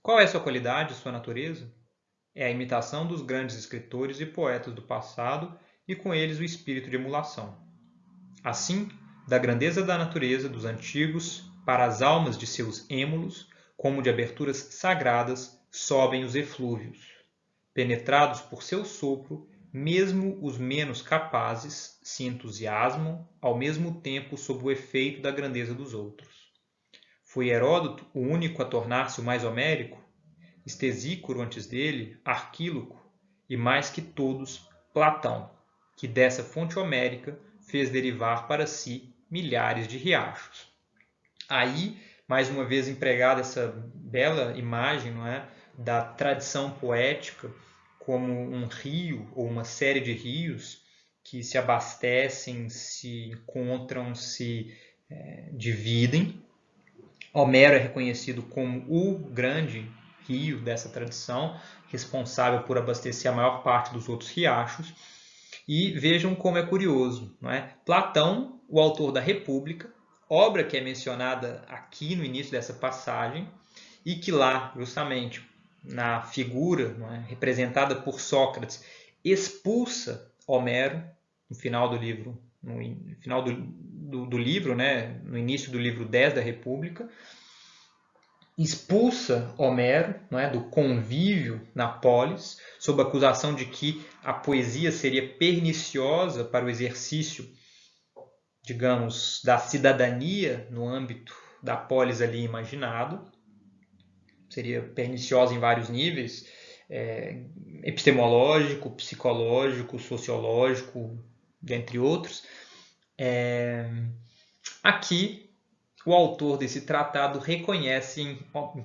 Qual é sua qualidade, sua natureza? É a imitação dos grandes escritores e poetas do passado e com eles o espírito de emulação. Assim, da grandeza da natureza dos antigos para as almas de seus êmulos, como de aberturas sagradas, sobem os eflúvios. Penetrados por seu sopro, mesmo os menos capazes se entusiasmam ao mesmo tempo sob o efeito da grandeza dos outros. Foi Heródoto o único a tornar-se o mais homérico? Estesícoro antes dele, Arquíloco, e mais que todos, Platão, que dessa fonte homérica fez derivar para si milhares de riachos. Aí, mais uma vez empregada essa bela imagem, não é, da tradição poética como um rio ou uma série de rios que se abastecem, se encontram, se dividem. Homero é reconhecido como o grande rio dessa tradição, responsável por abastecer a maior parte dos outros riachos. E vejam como é curioso, não é? Platão, o autor da República, obra que é mencionada aqui no início dessa passagem, e que lá, justamente, na figura, não é, representada por Sócrates, expulsa Homero no final do livro, no final do livro, né, no início do livro 10 da República, expulsa Homero, não é, do convívio na polis, sob a acusação de que a poesia seria perniciosa para o exercício, digamos, da cidadania no âmbito da polis ali imaginado. Seria perniciosa em vários níveis, epistemológico, psicológico, sociológico, dentre outros. Aqui, o autor desse tratado reconhece em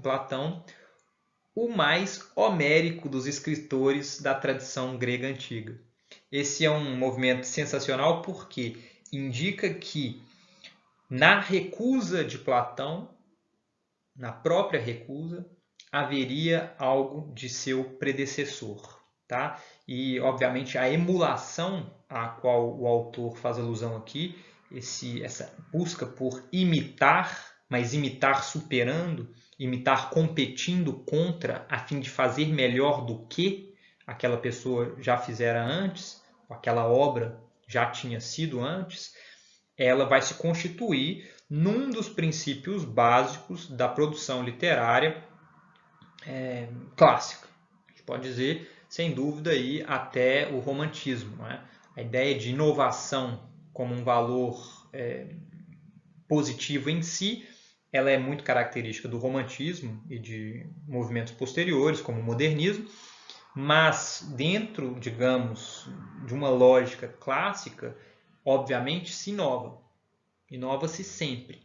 Platão o mais homérico dos escritores da tradição grega antiga. Esse é um movimento sensacional porque indica que na recusa de Platão, na própria recusa, haveria algo de seu predecessor. Tá? E, obviamente, a emulação a qual o autor faz alusão aqui, essa busca por imitar, mas imitar superando, imitar competindo contra, a fim de fazer melhor do que aquela pessoa já fizera antes, aquela obra já tinha sido antes, ela vai se constituir num dos princípios básicos da produção literária clássica. A gente pode dizer, sem dúvida, aí, até o romantismo. Não é? A ideia de inovação como um valor positivo em si, ela é muito característica do romantismo e de movimentos posteriores, como o modernismo, mas dentro, digamos, de uma lógica clássica, obviamente se inova. Inova-se sempre.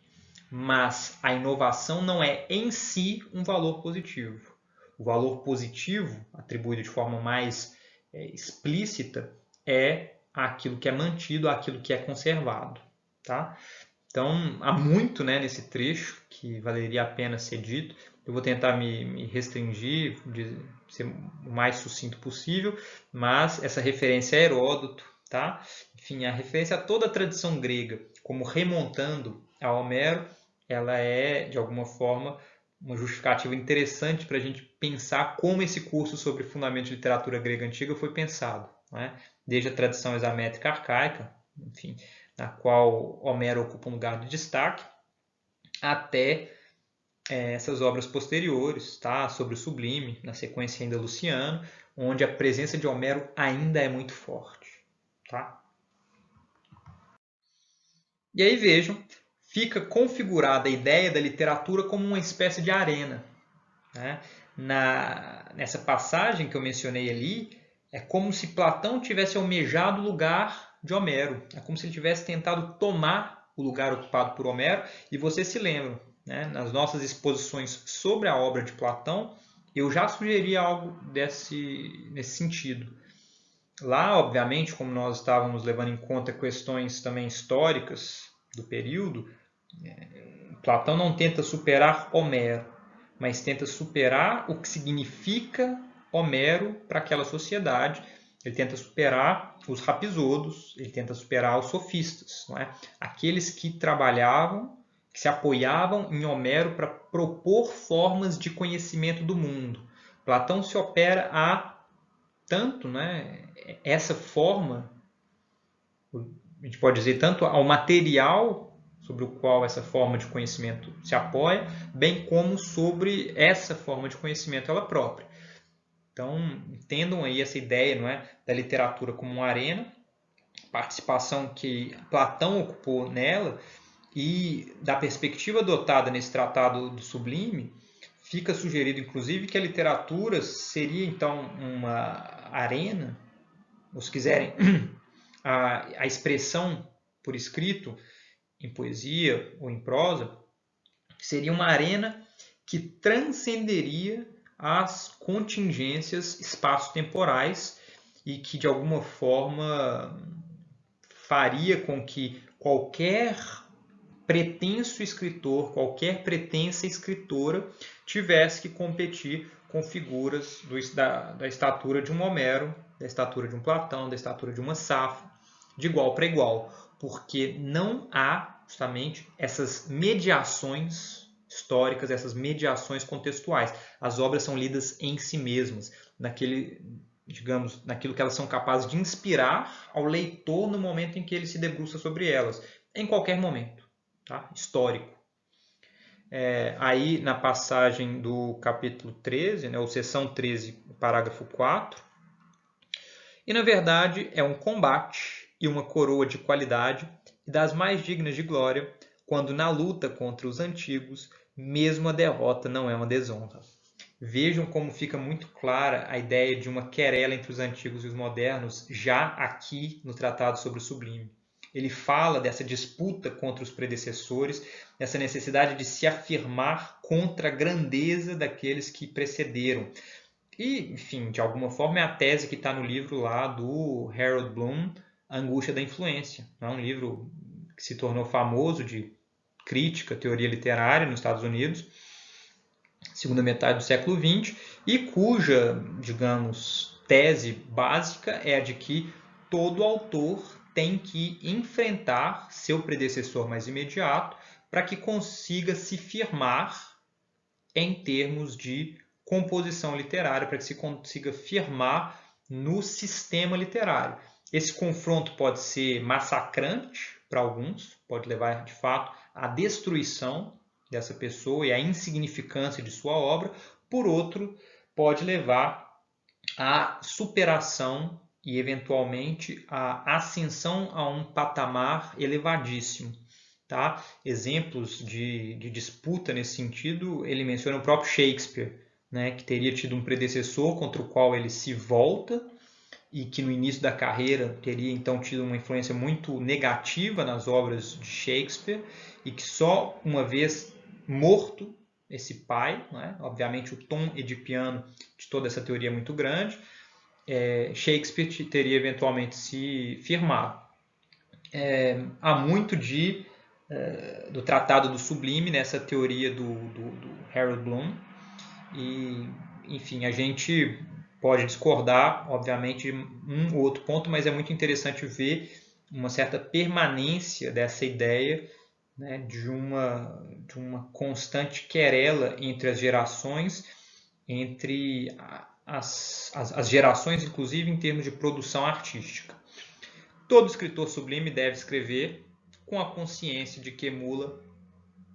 Mas a inovação não é em si um valor positivo. O valor positivo, atribuído de forma mais explícita, é aquilo que é mantido, aquilo que é conservado. Tá? Então, há muito, né, nesse trecho que valeria a pena ser dito. Eu vou tentar me restringir, de ser o mais sucinto possível, mas essa referência a Heródoto, tá? Enfim, a referência a toda a tradição grega, como remontando a Homero, ela é, de alguma forma, uma justificativa interessante para a gente pensar como esse curso sobre fundamentos de literatura grega antiga foi pensado. Não é? Desde a tradição examétrica arcaica, enfim, na qual Homero ocupa um lugar de destaque, até essas obras posteriores, tá? Sobre o sublime, na sequência ainda Luciano, onde a presença de Homero ainda é muito forte. Tá? E aí vejam, fica configurada a ideia da literatura como uma espécie de arena, né? Nessa passagem que eu mencionei ali, é como se Platão tivesse almejado o lugar de Homero. É como se ele tivesse tentado tomar o lugar ocupado por Homero. E vocês se lembram, né? Nas nossas exposições sobre a obra de Platão, eu já sugeri algo nesse sentido. Lá, obviamente, como nós estávamos levando em conta questões também históricas do período, Platão não tenta superar Homero, mas tenta superar o que significa Homero para aquela sociedade. Ele tenta superar os rapisodos, ele tenta superar os sofistas, não é? Aqueles que trabalhavam, que se apoiavam em Homero para propor formas de conhecimento do mundo. Platão se opera a tanto, né, essa forma, a gente pode dizer, tanto ao material sobre o qual essa forma de conhecimento se apoia, bem como sobre essa forma de conhecimento ela própria. Então, entendam aí essa ideia, não é, da literatura como uma arena, participação que Platão ocupou nela, e da perspectiva adotada nesse Tratado do Sublime, fica sugerido, inclusive, que a literatura seria, então, uma arena, ou se quiserem, a expressão por escrito, em poesia ou em prosa, seria uma arena que transcenderia as contingências espaço-temporais e que, de alguma forma, faria com que qualquer pretenso escritor, qualquer pretensa escritora tivesse que competir com figuras da estatura de um Homero, da estatura de um Platão, da estatura de uma Safo, de igual para igual, porque não há justamente essas mediações históricas, essas mediações contextuais. As obras são lidas em si mesmas, naquilo que elas são capazes de inspirar ao leitor no momento em que ele se debruça sobre elas, em qualquer momento, tá? Histórico. Aí na passagem do capítulo 13, né, ou seção 13, parágrafo 4, e na verdade é um combate e uma coroa de qualidade e das mais dignas de glória, quando na luta contra os antigos, mesmo a derrota não é uma desonra. Vejam como fica muito clara a ideia de uma querela entre os antigos e os modernos, já aqui no Tratado sobre o Sublime. Ele fala dessa disputa contra os predecessores, dessa necessidade de se afirmar contra a grandeza daqueles que precederam. E, enfim, de alguma forma é a tese que está no livro lá do Harold Bloom, A Angústia da Influência. É um livro que se tornou famoso de crítica, teoria literária nos Estados Unidos, segunda metade do século XX, e cuja, digamos, tese básica é a de que todo autor tem que enfrentar seu predecessor mais imediato para que consiga se firmar em termos de composição literária, para que se consiga firmar no sistema literário. Esse confronto pode ser massacrante para alguns, pode levar de fato à destruição dessa pessoa e à insignificância de sua obra, por outro, pode levar à superação e eventualmente à ascensão a um patamar elevadíssimo. Tá? Exemplos de disputa nesse sentido, ele menciona o próprio Shakespeare, né, que teria tido um predecessor contra o qual ele se volta e que no início da carreira teria então tido uma influência muito negativa nas obras de Shakespeare e que só uma vez morto esse pai, né, obviamente o tom edipiano de toda essa teoria é muito grande, Shakespeare teria eventualmente se firmado. Há muito do Tratado do Sublime nessa teoria do Harold Bloom e, enfim, a gente pode discordar, obviamente, de um ou outro ponto, mas é muito interessante ver uma certa permanência dessa ideia, né, de uma constante querela entre as gerações, entre as gerações, inclusive em termos de produção artística. Todo escritor sublime deve escrever com a consciência de que emula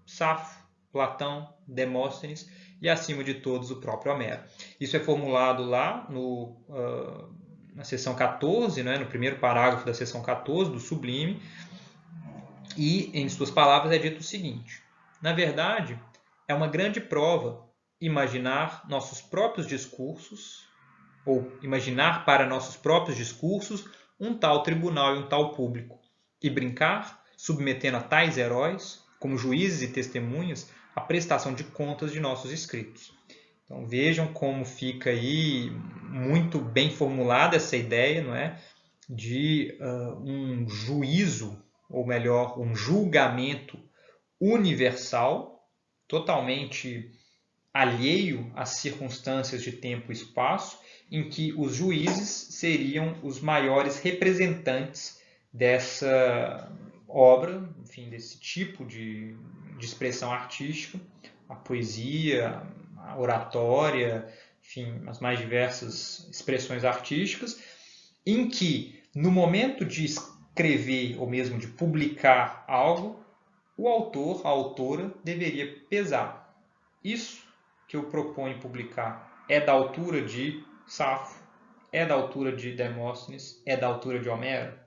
Safo, Platão, Demóstenes e, acima de todos, o próprio Homero. Isso é formulado lá na seção 14, né, no primeiro parágrafo da seção 14 do Sublime, E, em suas palavras, é dito o seguinte: na verdade, é uma grande prova imaginar nossos próprios discursos, ou imaginar para nossos próprios discursos um tal tribunal e um tal público, e brincar, submetendo a tais heróis, como juízes e testemunhas, a prestação de contas de nossos escritos. Então vejam como fica aí muito bem formulada essa ideia, não é? De um juízo, ou melhor, um julgamento universal, totalmente alheio às circunstâncias de tempo e espaço, em que os juízes seriam os maiores representantes dessa obra, enfim, desse tipo de expressão artística, a poesia, a oratória, enfim, as mais diversas expressões artísticas, em que, no momento de escrever ou mesmo de publicar algo, o autor, a autora, deveria pesar. Isso que eu proponho publicar é da altura de Safo, é da altura de Demóstenes, é da altura de Homero?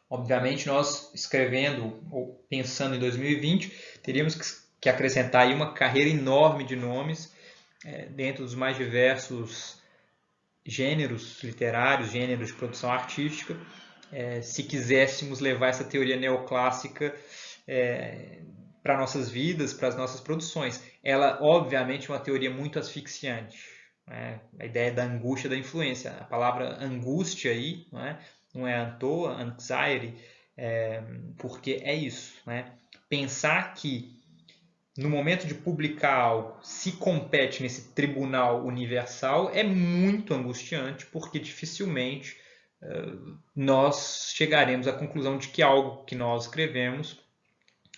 Obviamente, nós escrevendo ou pensando em 2020, teríamos que acrescentar aí uma carreira enorme de nomes dentro dos mais diversos gêneros literários, gêneros de produção artística, se quiséssemos levar essa teoria neoclássica para nossas vidas, para as nossas produções. Ela, obviamente, é uma teoria muito asfixiante. Né? A ideia da angústia da influência. A palavra angústia aí não é à toa, anxiety, porque é isso. Né? Pensar que no momento de publicar algo, se compete nesse tribunal universal é muito angustiante, porque dificilmente nós chegaremos à conclusão de que algo que nós escrevemos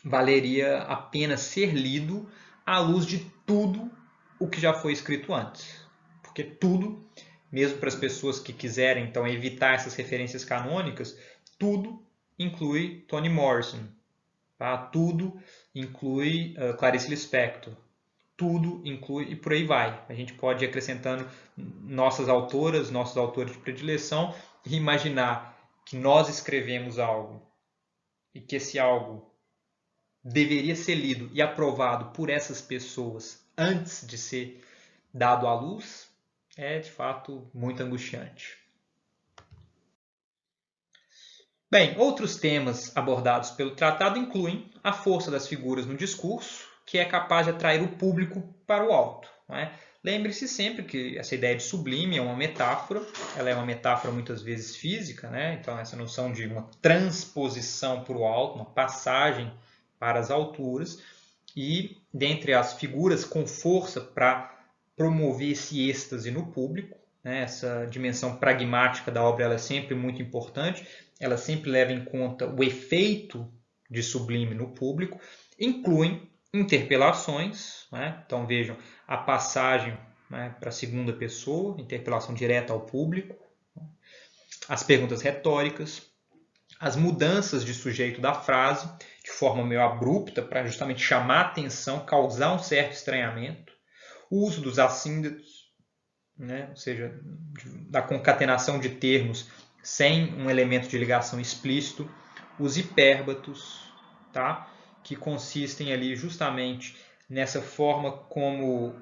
valeria a pena ser lido à luz de tudo o que já foi escrito antes. Porque tudo, mesmo para as pessoas que quiserem então evitar essas referências canônicas, tudo inclui Toni Morrison, tá? Tudo inclui Clarice Lispector, tudo inclui, e por aí vai. A gente pode ir acrescentando nossas autoras, nossos autores de predileção e imaginar que nós escrevemos algo e que esse algo deveria ser lido e aprovado por essas pessoas antes de ser dado à luz, é de fato muito angustiante. Bem, outros temas abordados pelo tratado incluem a força das figuras no discurso, que é capaz de atrair o público para o alto. Não é? Lembre-se sempre que essa ideia de sublime é uma metáfora, ela é uma metáfora muitas vezes física, né? Então essa noção de uma transposição para o alto, uma passagem para as alturas, e dentre as figuras com força para promover esse êxtase no público, né? Essa dimensão pragmática da obra ela é sempre muito importante, ela sempre leva em conta o efeito de sublime no público, incluem interpelações, né? Então vejam a passagem para a segunda pessoa, interpelação direta ao público, as perguntas retóricas, as mudanças de sujeito da frase, de forma meio abrupta, para justamente chamar a atenção, causar um certo estranhamento, o uso dos assíndetos, né? Ou seja, da concatenação de termos sem um elemento de ligação explícito, os hipérbatos, tá? Que consistem ali justamente nessa forma como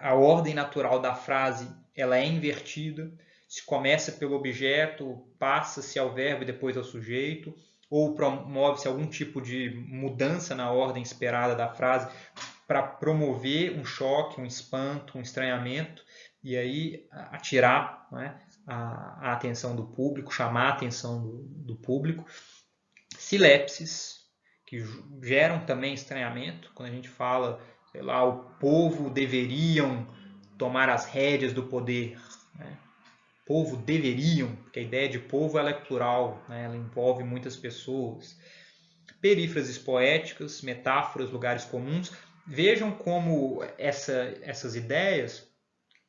a ordem natural da frase ela é invertida, se começa pelo objeto, passa-se ao verbo e depois ao sujeito, ou promove-se algum tipo de mudança na ordem esperada da frase para promover um choque, um espanto, um estranhamento, e aí atirar a atenção do público, chamar a atenção do público. Silepses, que geram também estranhamento, quando a gente fala, sei lá, o povo deveriam tomar as rédeas do poder, né? Povo deveriam, porque a ideia de povo ela é plural, né? Ela envolve muitas pessoas. Perífrases poéticas, metáforas, lugares comuns. Vejam como essas ideias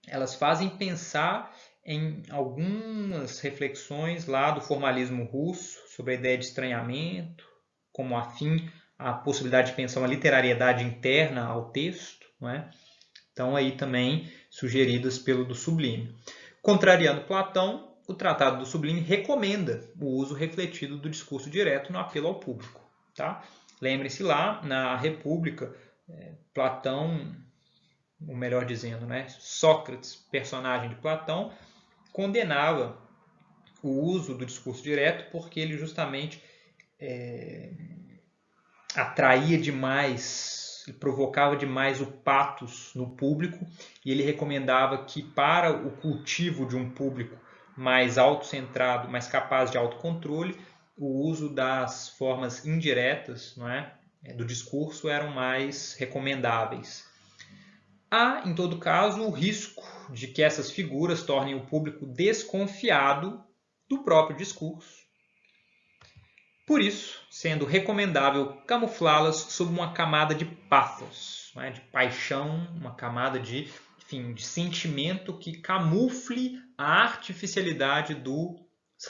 elas fazem pensar em algumas reflexões lá do formalismo russo sobre a ideia de estranhamento, como afim à possibilidade de pensar uma literariedade interna ao texto, não é? Então aí também sugeridas pelo do Sublime. Contrariando Platão, o Tratado do Sublime recomenda o uso refletido do discurso direto no apelo ao público. Tá? Lembre-se lá, na República, Platão, ou melhor dizendo, né, Sócrates, personagem de Platão, condenava o uso do discurso direto porque ele justamente atraía demais, provocava demais o patos no público, e ele recomendava que para o cultivo de um público mais autocentrado, mais capaz de autocontrole, o uso das formas indiretas, não é, do discurso eram mais recomendáveis. Há, em todo caso, o risco de que essas figuras tornem o público desconfiado do próprio discurso. Por isso, sendo recomendável camuflá-las sob uma camada de pathos, né, de paixão, uma camada de sentimento que camufle a artificialidade dos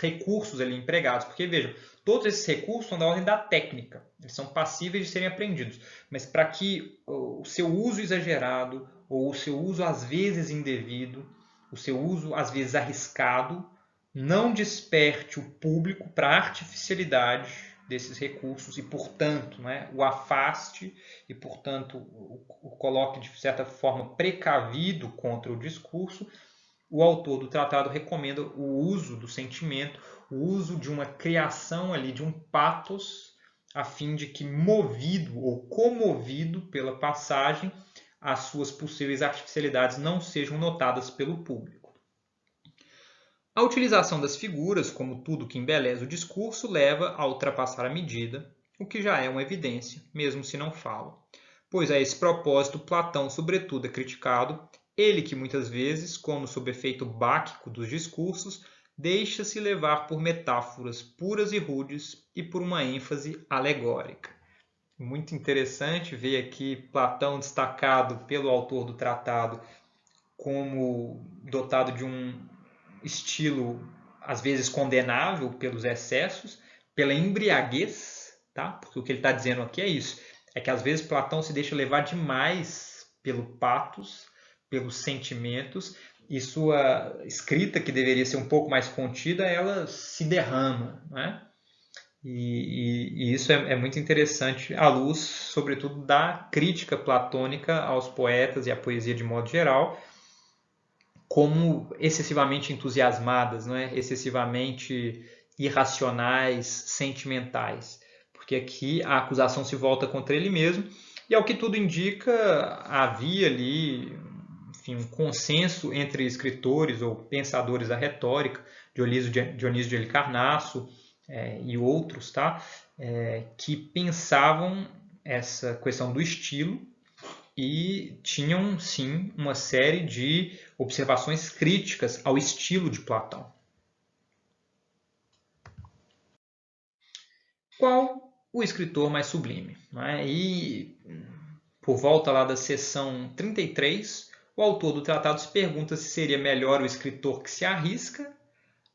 recursos ali empregados. Porque, vejam, todos esses recursos são da ordem da técnica, eles são passíveis de serem aprendidos. Mas para que o seu uso exagerado, ou o seu uso às vezes indevido, o seu uso às vezes arriscado, não desperte o público para a artificialidade desses recursos e, portanto, né, o afaste e, portanto, o coloque de certa forma precavido contra o discurso, o autor do tratado recomenda o uso do sentimento, o uso de uma criação ali, de um pathos, a fim de que, movido ou comovido pela passagem, as suas possíveis artificialidades não sejam notadas pelo público. A utilização das figuras, como tudo que embeleza o discurso, leva a ultrapassar a medida, o que já é uma evidência, mesmo se não fala. Pois a esse propósito Platão, sobretudo, é criticado, ele que muitas vezes, como sob efeito báquico dos discursos, deixa-se levar por metáforas puras e rudes e por uma ênfase alegórica. Muito interessante ver aqui Platão destacado pelo autor do tratado como dotado de um estilo, às vezes, condenável pelos excessos, pela embriaguez, tá? Porque o que ele está dizendo aqui é isso, é que às vezes Platão se deixa levar demais pelo pathos, pelos sentimentos, e sua escrita, que deveria ser um pouco mais contida, ela se derrama, né? E isso é muito interessante à luz, sobretudo, da crítica platônica aos poetas e à poesia de modo geral, como excessivamente entusiasmadas, não é? Excessivamente irracionais, sentimentais. Porque aqui a acusação se volta contra ele mesmo, e ao que tudo indica, havia ali um consenso entre escritores ou pensadores da retórica, Dionísio de Halicarnasso e outros, tá? Que pensavam essa questão do estilo, e tinham, sim, uma série de observações críticas ao estilo de Platão. Qual o escritor mais sublime? E, por volta lá da seção 33, o autor do tratado se pergunta se seria melhor o escritor que se arrisca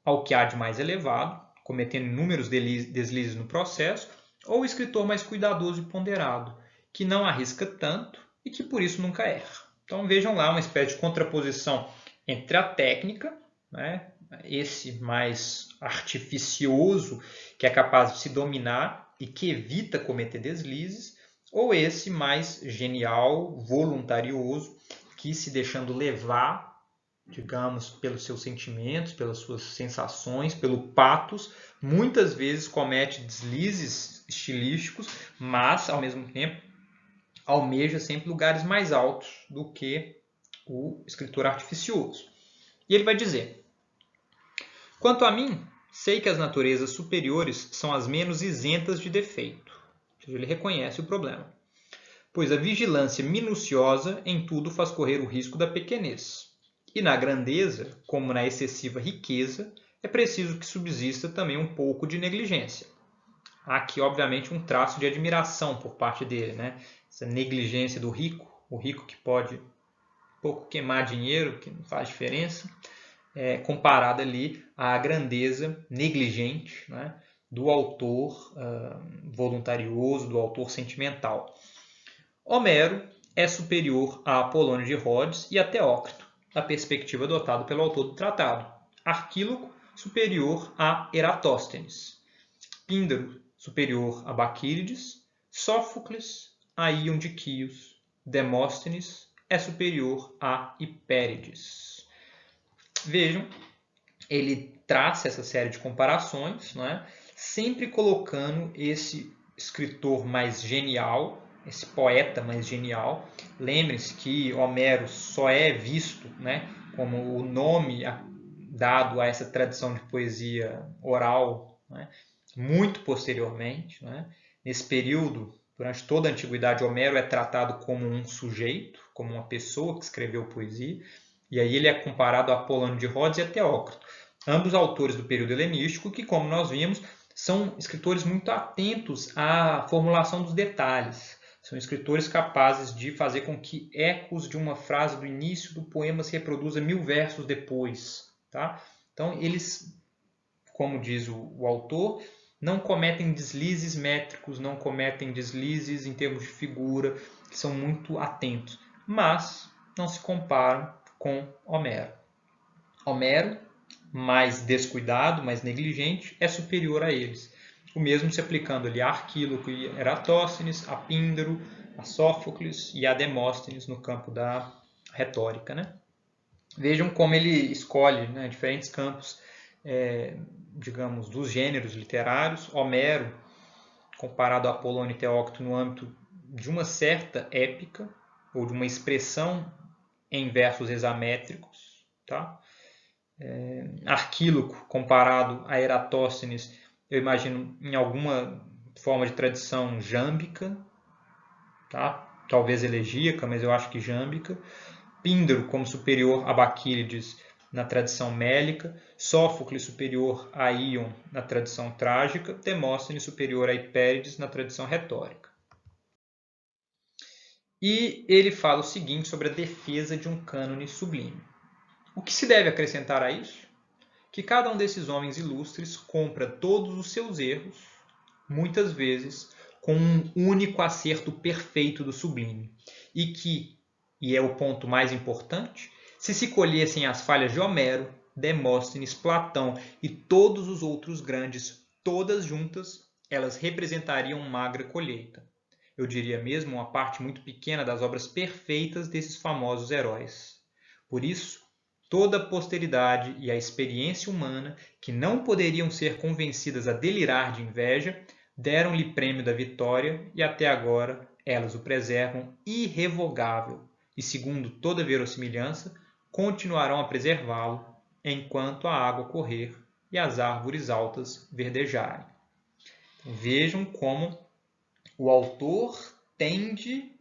ao que há de mais elevado, cometendo inúmeros deslizes no processo, ou o escritor mais cuidadoso e ponderado, que não arrisca tanto e que por isso nunca erra. Então vejam lá uma espécie de contraposição entre a técnica, né, esse mais artificioso, que é capaz de se dominar e que evita cometer deslizes, ou esse mais genial, voluntarioso, que se deixando levar, digamos, pelos seus sentimentos, pelas suas sensações, pelo pathos, muitas vezes comete deslizes estilísticos, mas, ao mesmo tempo, almeja sempre lugares mais altos do que o escritor artificioso. E ele vai dizer: quanto a mim, sei que as naturezas superiores são as menos isentas de defeito. Ou seja, ele reconhece o problema. Pois a vigilância minuciosa em tudo faz correr o risco da pequenez. E na grandeza, como na excessiva riqueza, é preciso que subsista também um pouco de negligência. Há aqui, obviamente, um traço de admiração por parte dele, né? Essa negligência do rico, o rico que pode um pouco queimar dinheiro, que não faz diferença, comparado ali à grandeza negligente, né, do autor voluntarioso, do autor sentimental. Homero é superior a Apolônio de Rhodes e a Teócrito, na perspectiva adotada pelo autor do tratado. Arquíloco superior a Eratóstenes. Píndaro, superior a Baquílides. Sófocles, a Íon de Quios. Demóstenes é superior a Hipérides. Vejam, ele traça essa série de comparações, não é? Sempre colocando esse escritor mais genial, esse poeta mais genial. Lembrem-se que Homero só é visto, né, como o nome dado a essa tradição de poesia oral, né, muito posteriormente. Né? Nesse período, durante toda a antiguidade, Homero é tratado como um sujeito, como uma pessoa que escreveu poesia, e aí ele é comparado a Apolônio de Rhodes e a Teócrito, ambos autores do período helenístico que, como nós vimos, são escritores muito atentos à formulação dos detalhes. São escritores capazes de fazer com que ecos de uma frase do início do poema se reproduza 1000 versos depois. Tá? Então, eles, como diz o autor, não cometem deslizes métricos, não cometem deslizes em termos de figura, são muito atentos, mas não se comparam com Homero. Homero, mais descuidado, mais negligente, é superior a eles. O mesmo se aplicando ali a Arquíloco e Eratóstenes, a Píndaro, a Sófocles e a Demóstenes no campo da retórica. Né? Vejam como ele escolhe, né, diferentes campos, digamos, dos gêneros literários. Homero, comparado a Apolônio e Teócrito no âmbito de uma certa épica, ou de uma expressão em versos hexamétricos. Tá? Arquíloco, comparado a Eratóstenes, eu imagino em alguma forma de tradição jâmbica, tá? Talvez elegíaca, mas eu acho que jâmbica. Píndaro como superior a Baquílides na tradição mélica, Sófocles superior a Íon na tradição trágica, Demóstenes superior a Hipérides na tradição retórica. E ele fala o seguinte sobre a defesa de um cânone sublime. O que se deve acrescentar a isso? Que cada um desses homens ilustres compra todos os seus erros, muitas vezes, com um único acerto perfeito do sublime, e que, e é o ponto mais importante, se colhessem as falhas de Homero, Demóstenes, Platão e todos os outros grandes, todas juntas, elas representariam magra colheita. Eu diria mesmo uma parte muito pequena das obras perfeitas desses famosos heróis. Por isso, toda a posteridade e a experiência humana, que não poderiam ser convencidas a delirar de inveja, deram-lhe prêmio da vitória e até agora elas o preservam irrevogável e, segundo toda verossimilhança, continuarão a preservá-lo enquanto a água correr e as árvores altas verdejarem. Então, vejam como o autor tende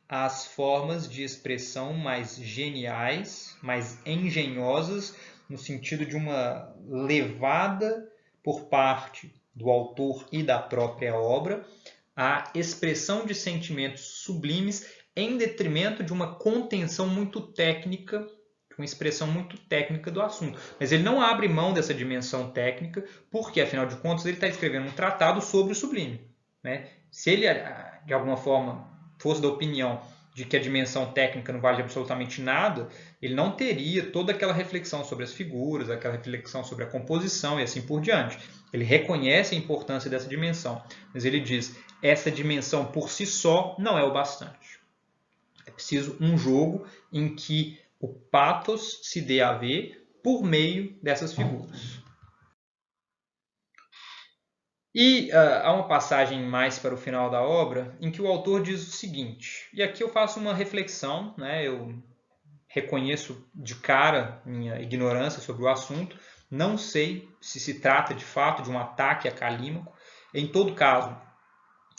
às formas de expressão mais geniais, mais engenhosas, no sentido de uma levada por parte do autor e da própria obra à expressão de sentimentos sublimes em detrimento de uma contenção muito técnica, uma expressão muito técnica do assunto. Mas ele não abre mão dessa dimensão técnica, porque, afinal de contas, ele está escrevendo um tratado sobre o sublime. Né? Se ele, de alguma forma, fosse da opinião de que a dimensão técnica não vale absolutamente nada, ele não teria toda aquela reflexão sobre as figuras, aquela reflexão sobre a composição e assim por diante. Ele reconhece a importância dessa dimensão, mas ele diz, essa dimensão por si só não é o bastante. É preciso um jogo em que o pathos se dê a ver por meio dessas figuras. E há uma passagem mais para o final da obra em que o autor diz o seguinte, e aqui eu faço uma reflexão, né? Eu reconheço de cara minha ignorância sobre o assunto, não sei se trata de fato de um ataque a Calímaco, em todo caso,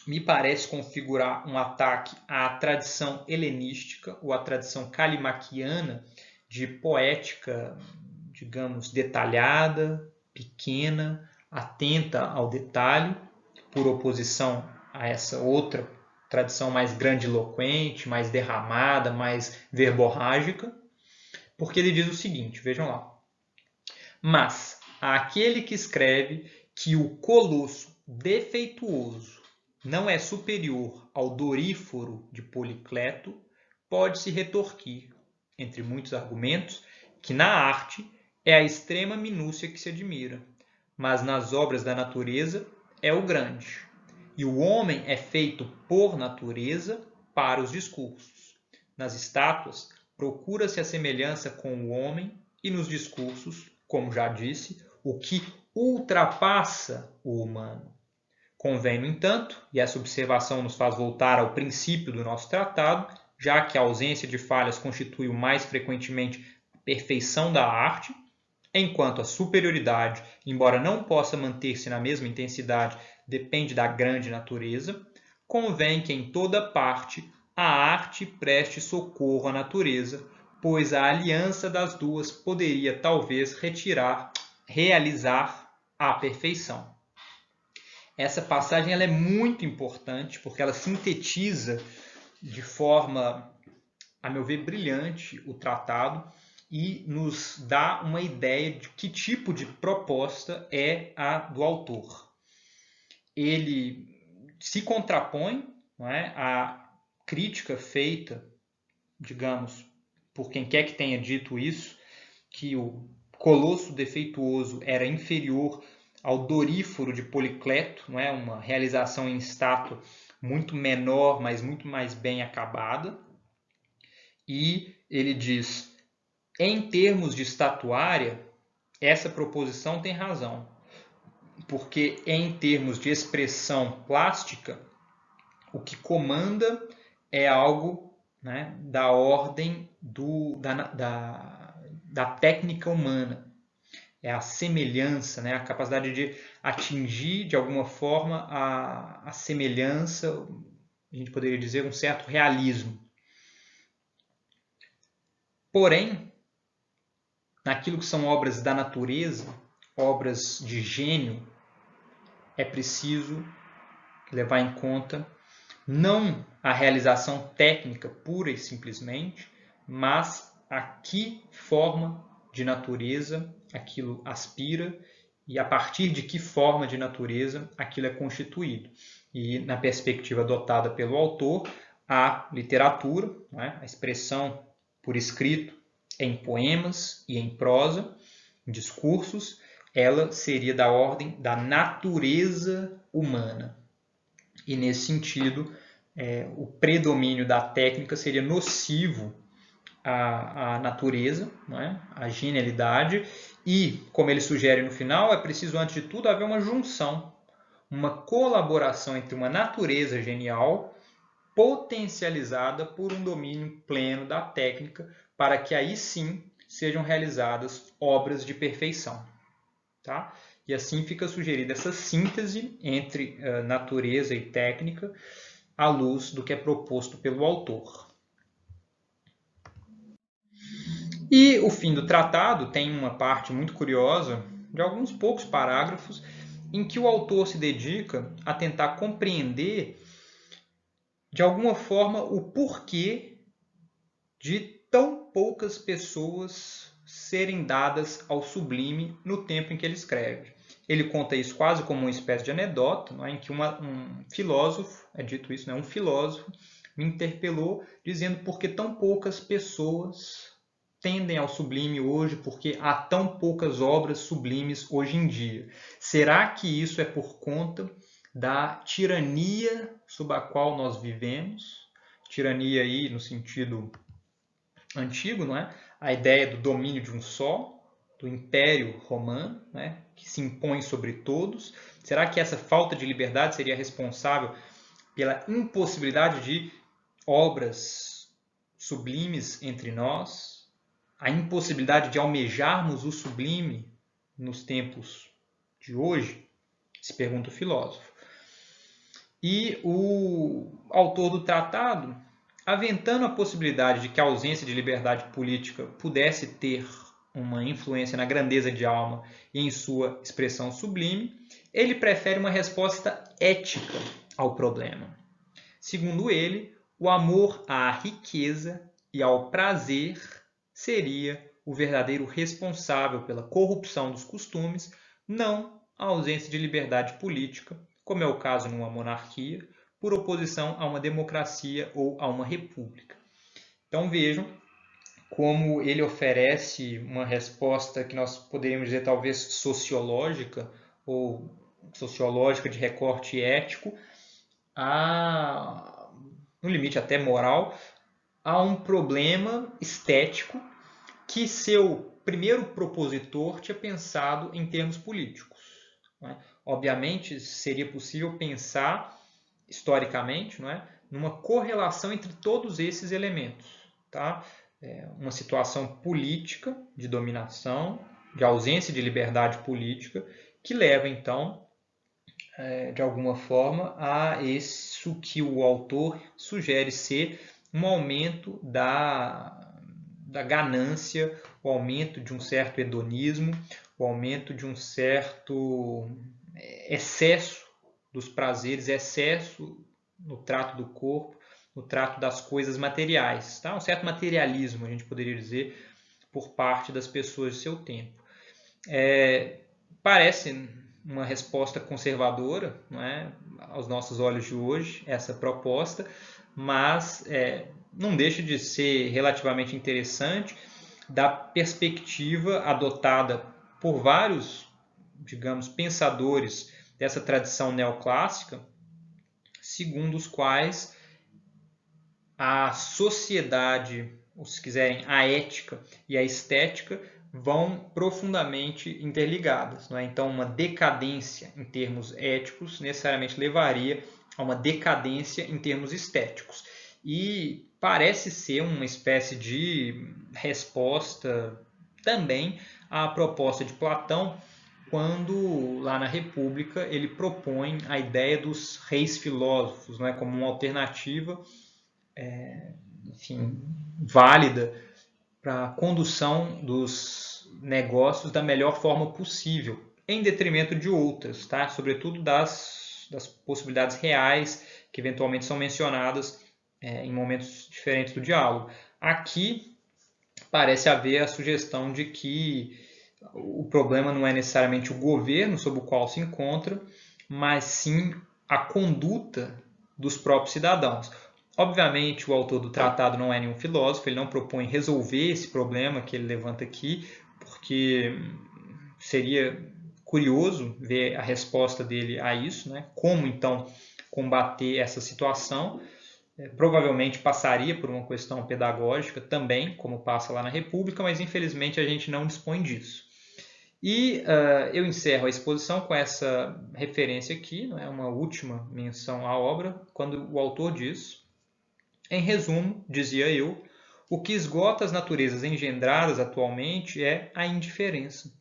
me parece configurar um ataque à tradição helenística ou à tradição calimaquiana de poética, digamos, detalhada, pequena, atenta ao detalhe, por oposição a essa outra tradição mais grandiloquente, mais derramada, mais verborrágica, porque ele diz o seguinte, vejam lá. Mas aquele que escreve que o colosso defeituoso não é superior ao doríforo de Policleto, pode-se retorquir, entre muitos argumentos, que na arte é a extrema minúcia que se admira, mas nas obras da natureza é o grande. E o homem é feito por natureza para os discursos. Nas estátuas, procura-se a semelhança com o homem e nos discursos, como já disse, o que ultrapassa o humano. Convém, no entanto, e essa observação nos faz voltar ao princípio do nosso tratado, já que a ausência de falhas constitui o mais frequentemente a perfeição da arte, enquanto a superioridade, embora não possa manter-se na mesma intensidade, depende da grande natureza, convém que em toda parte a arte preste socorro à natureza, pois a aliança das duas poderia talvez realizar a perfeição. Essa passagem ela é muito importante porque ela sintetiza de forma, a meu ver, brilhante o tratado e nos dá uma ideia de que tipo de proposta é a do autor. Ele se contrapõe, não é, à crítica feita, digamos, por quem quer que tenha dito isso, que o Colosso Defeituoso era inferior ao Doríforo de Policleto, não é? Uma realização em estátua muito menor, mas muito mais bem acabada. E ele diz, em termos de estatuária, essa proposição tem razão, porque em termos de expressão plástica, o que comanda é algo, né, da ordem da técnica humana. É a semelhança, né, a capacidade de atingir de alguma forma a semelhança, a gente poderia dizer um certo realismo. Porém, naquilo que são obras da natureza, obras de gênio, é preciso levar em conta não a realização técnica pura e simplesmente, mas a que forma de natureza aquilo aspira e a partir de que forma de natureza aquilo é constituído. E na perspectiva adotada pelo autor, a literatura, né, a expressão por escrito em poemas e em prosa, em discursos, ela seria da ordem da natureza humana. E nesse sentido, o predomínio da técnica seria nocivo à natureza, né? À genialidade, e, como ele sugere no final, é preciso, antes de tudo, haver uma junção, uma colaboração entre uma natureza genial potencializada por um domínio pleno da técnica, para que aí sim sejam realizadas obras de perfeição. Tá? E assim fica sugerida essa síntese entre natureza e técnica à luz do que é proposto pelo autor. E o fim do tratado tem uma parte muito curiosa, de alguns poucos parágrafos, em que o autor se dedica a tentar compreender, de alguma forma, o porquê de tão poucas pessoas serem dadas ao sublime no tempo em que ele escreve. Ele conta isso quase como uma espécie de anedota, não é? Em que um filósofo, é dito isso, né? Um filósofo me interpelou dizendo por que tão poucas pessoas tendem ao sublime hoje, porque há tão poucas obras sublimes hoje em dia. Será que isso é por conta da tirania sob a qual nós vivemos? Tirania aí no sentido antigo, não é? A ideia do domínio de um só, do Império Romano, né? Que se impõe sobre todos. Será que essa falta de liberdade seria responsável pela impossibilidade de obras sublimes entre nós? A impossibilidade de almejarmos o sublime nos tempos de hoje? Se pergunta o filósofo. E o autor do tratado, aventando a possibilidade de que a ausência de liberdade política pudesse ter uma influência na grandeza de alma e em sua expressão sublime, ele prefere uma resposta ética ao problema. Segundo ele, o amor à riqueza e ao prazer seria o verdadeiro responsável pela corrupção dos costumes, não a ausência de liberdade política, como é o caso numa monarquia, por oposição a uma democracia ou a uma república. Então vejam como ele oferece uma resposta que nós poderíamos dizer talvez sociológica, ou sociológica de recorte ético, no limite até moral, a um problema estético que seu primeiro propositor tinha pensado em termos políticos. Não é? Obviamente, seria possível pensar, historicamente, não é? Numa correlação entre todos esses elementos. Tá? Uma situação política de dominação, de ausência de liberdade política, que leva, então, de alguma forma, a isso que o autor sugere ser um aumento da ganância, o aumento de um certo hedonismo, o aumento de um certo excesso dos prazeres, excesso no trato do corpo, no trato das coisas materiais. Tá? Um certo materialismo, a gente poderia dizer, por parte das pessoas de seu tempo. Parece uma resposta conservadora, não é? Aos nossos olhos de hoje, essa proposta, mas não deixa de ser relativamente interessante da perspectiva adotada por vários, digamos, pensadores dessa tradição neoclássica, segundo os quais a sociedade, ou se quiserem, a ética e a estética vão profundamente interligadas. Não é? Então, uma decadência em termos éticos necessariamente levaria a uma decadência em termos estéticos. E parece ser uma espécie de resposta também à proposta de Platão, quando lá na República ele propõe a ideia dos reis filósofos, não é? Como uma alternativa enfim, válida para a condução dos negócios da melhor forma possível, em detrimento de outras, tá? Sobretudo das possibilidades reais que eventualmente são mencionadas em momentos diferentes do diálogo. Aqui parece haver a sugestão de que o problema não é necessariamente o governo sob o qual se encontra, mas sim a conduta dos próprios cidadãos. Obviamente, o autor do tratado não é nenhum filósofo, ele não propõe resolver esse problema que ele levanta aqui, porque seria curioso ver a resposta dele a isso, né? Como então combater essa situação. Provavelmente passaria por uma questão pedagógica também, como passa lá na República, mas infelizmente a gente não dispõe disso. E eu encerro a exposição com essa referência aqui, não é? Uma última menção à obra, quando o autor diz: em resumo, dizia eu, o que esgota as naturezas engendradas atualmente é a indiferença,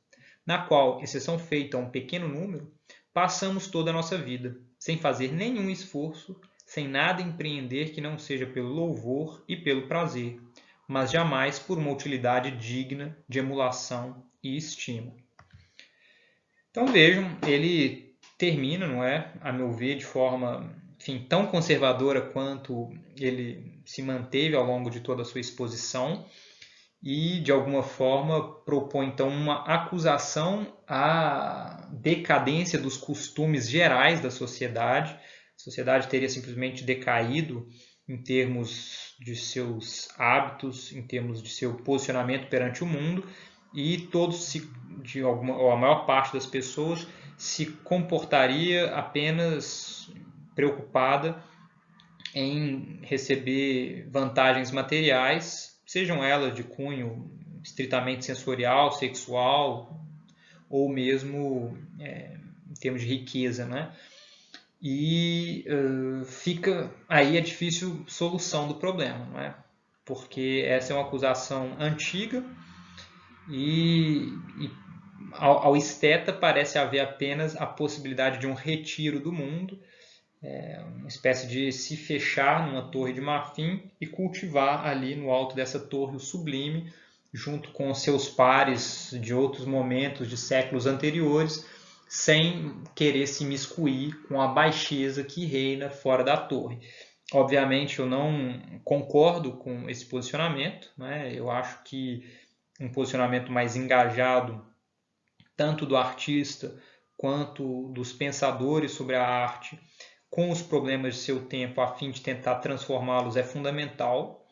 na qual, exceção feita a um pequeno número, passamos toda a nossa vida, sem fazer nenhum esforço, sem nada empreender que não seja pelo louvor e pelo prazer, mas jamais por uma utilidade digna de emulação e estima. Então vejam, ele termina, não é, a meu ver, de forma, enfim, tão conservadora quanto ele se manteve ao longo de toda a sua exposição e, de alguma forma, propõe então uma acusação à decadência dos costumes gerais da sociedade. A sociedade teria simplesmente decaído em termos de seus hábitos, em termos de seu posicionamento perante o mundo, e todos, ou a maior parte das pessoas, se comportaria apenas preocupada em receber vantagens materiais, sejam elas de cunho estritamente sensorial, sexual, ou mesmo em termos de riqueza, né? E fica aí a difícil solução do problema, não é? Porque essa é uma acusação antiga e ao esteta parece haver apenas a possibilidade de um retiro do mundo, uma espécie de se fechar numa torre de marfim e cultivar ali no alto dessa torre o sublime, junto com seus pares de outros momentos de séculos anteriores, sem querer se imiscuir com a baixeza que reina fora da torre. Obviamente eu não concordo com esse posicionamento, né? Eu acho que um posicionamento mais engajado, tanto do artista quanto dos pensadores sobre a arte, com os problemas de seu tempo, a fim de tentar transformá-los, é fundamental.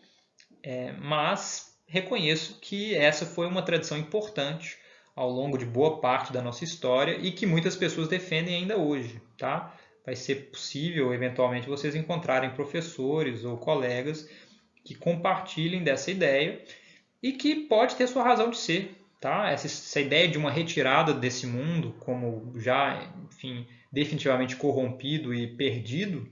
Mas reconheço que essa foi uma tradição importante ao longo de boa parte da nossa história e que muitas pessoas defendem ainda hoje, tá? Vai ser possível, eventualmente, vocês encontrarem professores ou colegas que compartilhem dessa ideia e que pode ter sua razão de ser, tá? Essa ideia de uma retirada desse mundo, como já, enfim, definitivamente corrompido e perdido,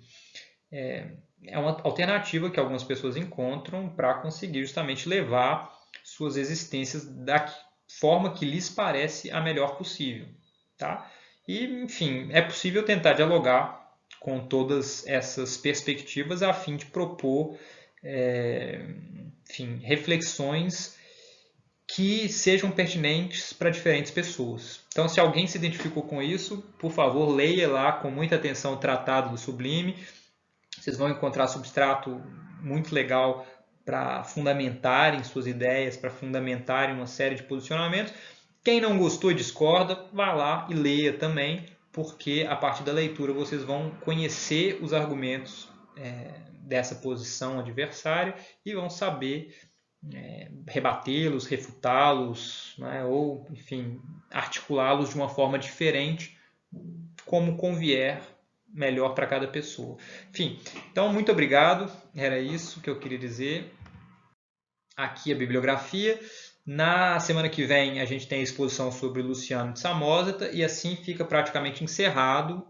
é uma alternativa que algumas pessoas encontram para conseguir justamente levar suas existências da forma que lhes parece a melhor possível, tá? E, enfim, é possível tentar dialogar com todas essas perspectivas a fim de propor, enfim, reflexões que sejam pertinentes para diferentes pessoas. Então, se alguém se identificou com isso, por favor, leia lá com muita atenção o Tratado do Sublime. Vocês vão encontrar substrato muito legal para fundamentarem suas ideias, para fundamentarem uma série de posicionamentos. Quem não gostou e discorda, vá lá e leia também, porque a partir da leitura vocês vão conhecer os argumentos dessa posição adversária e vão saber rebatê-los, refutá-los, né, ou, enfim, articulá-los de uma forma diferente, como convier melhor para cada pessoa. Enfim, então muito obrigado, era isso que eu queria dizer. Aqui a bibliografia. Na semana que vem a gente tem a exposição sobre Luciano de Samosata e assim fica praticamente encerrado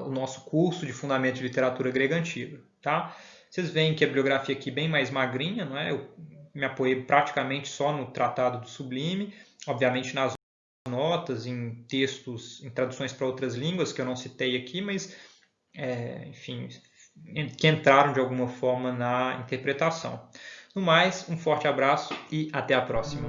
o nosso curso de Fundamento de Literatura Grega Antiga. Tá? Vocês veem que a bibliografia aqui é bem mais magrinha, não é? Eu me apoiei praticamente só no Tratado do Sublime, obviamente nas notas, em textos, em traduções para outras línguas que eu não citei aqui, mas, enfim, que entraram de alguma forma na interpretação. No mais, um forte abraço e até a próxima.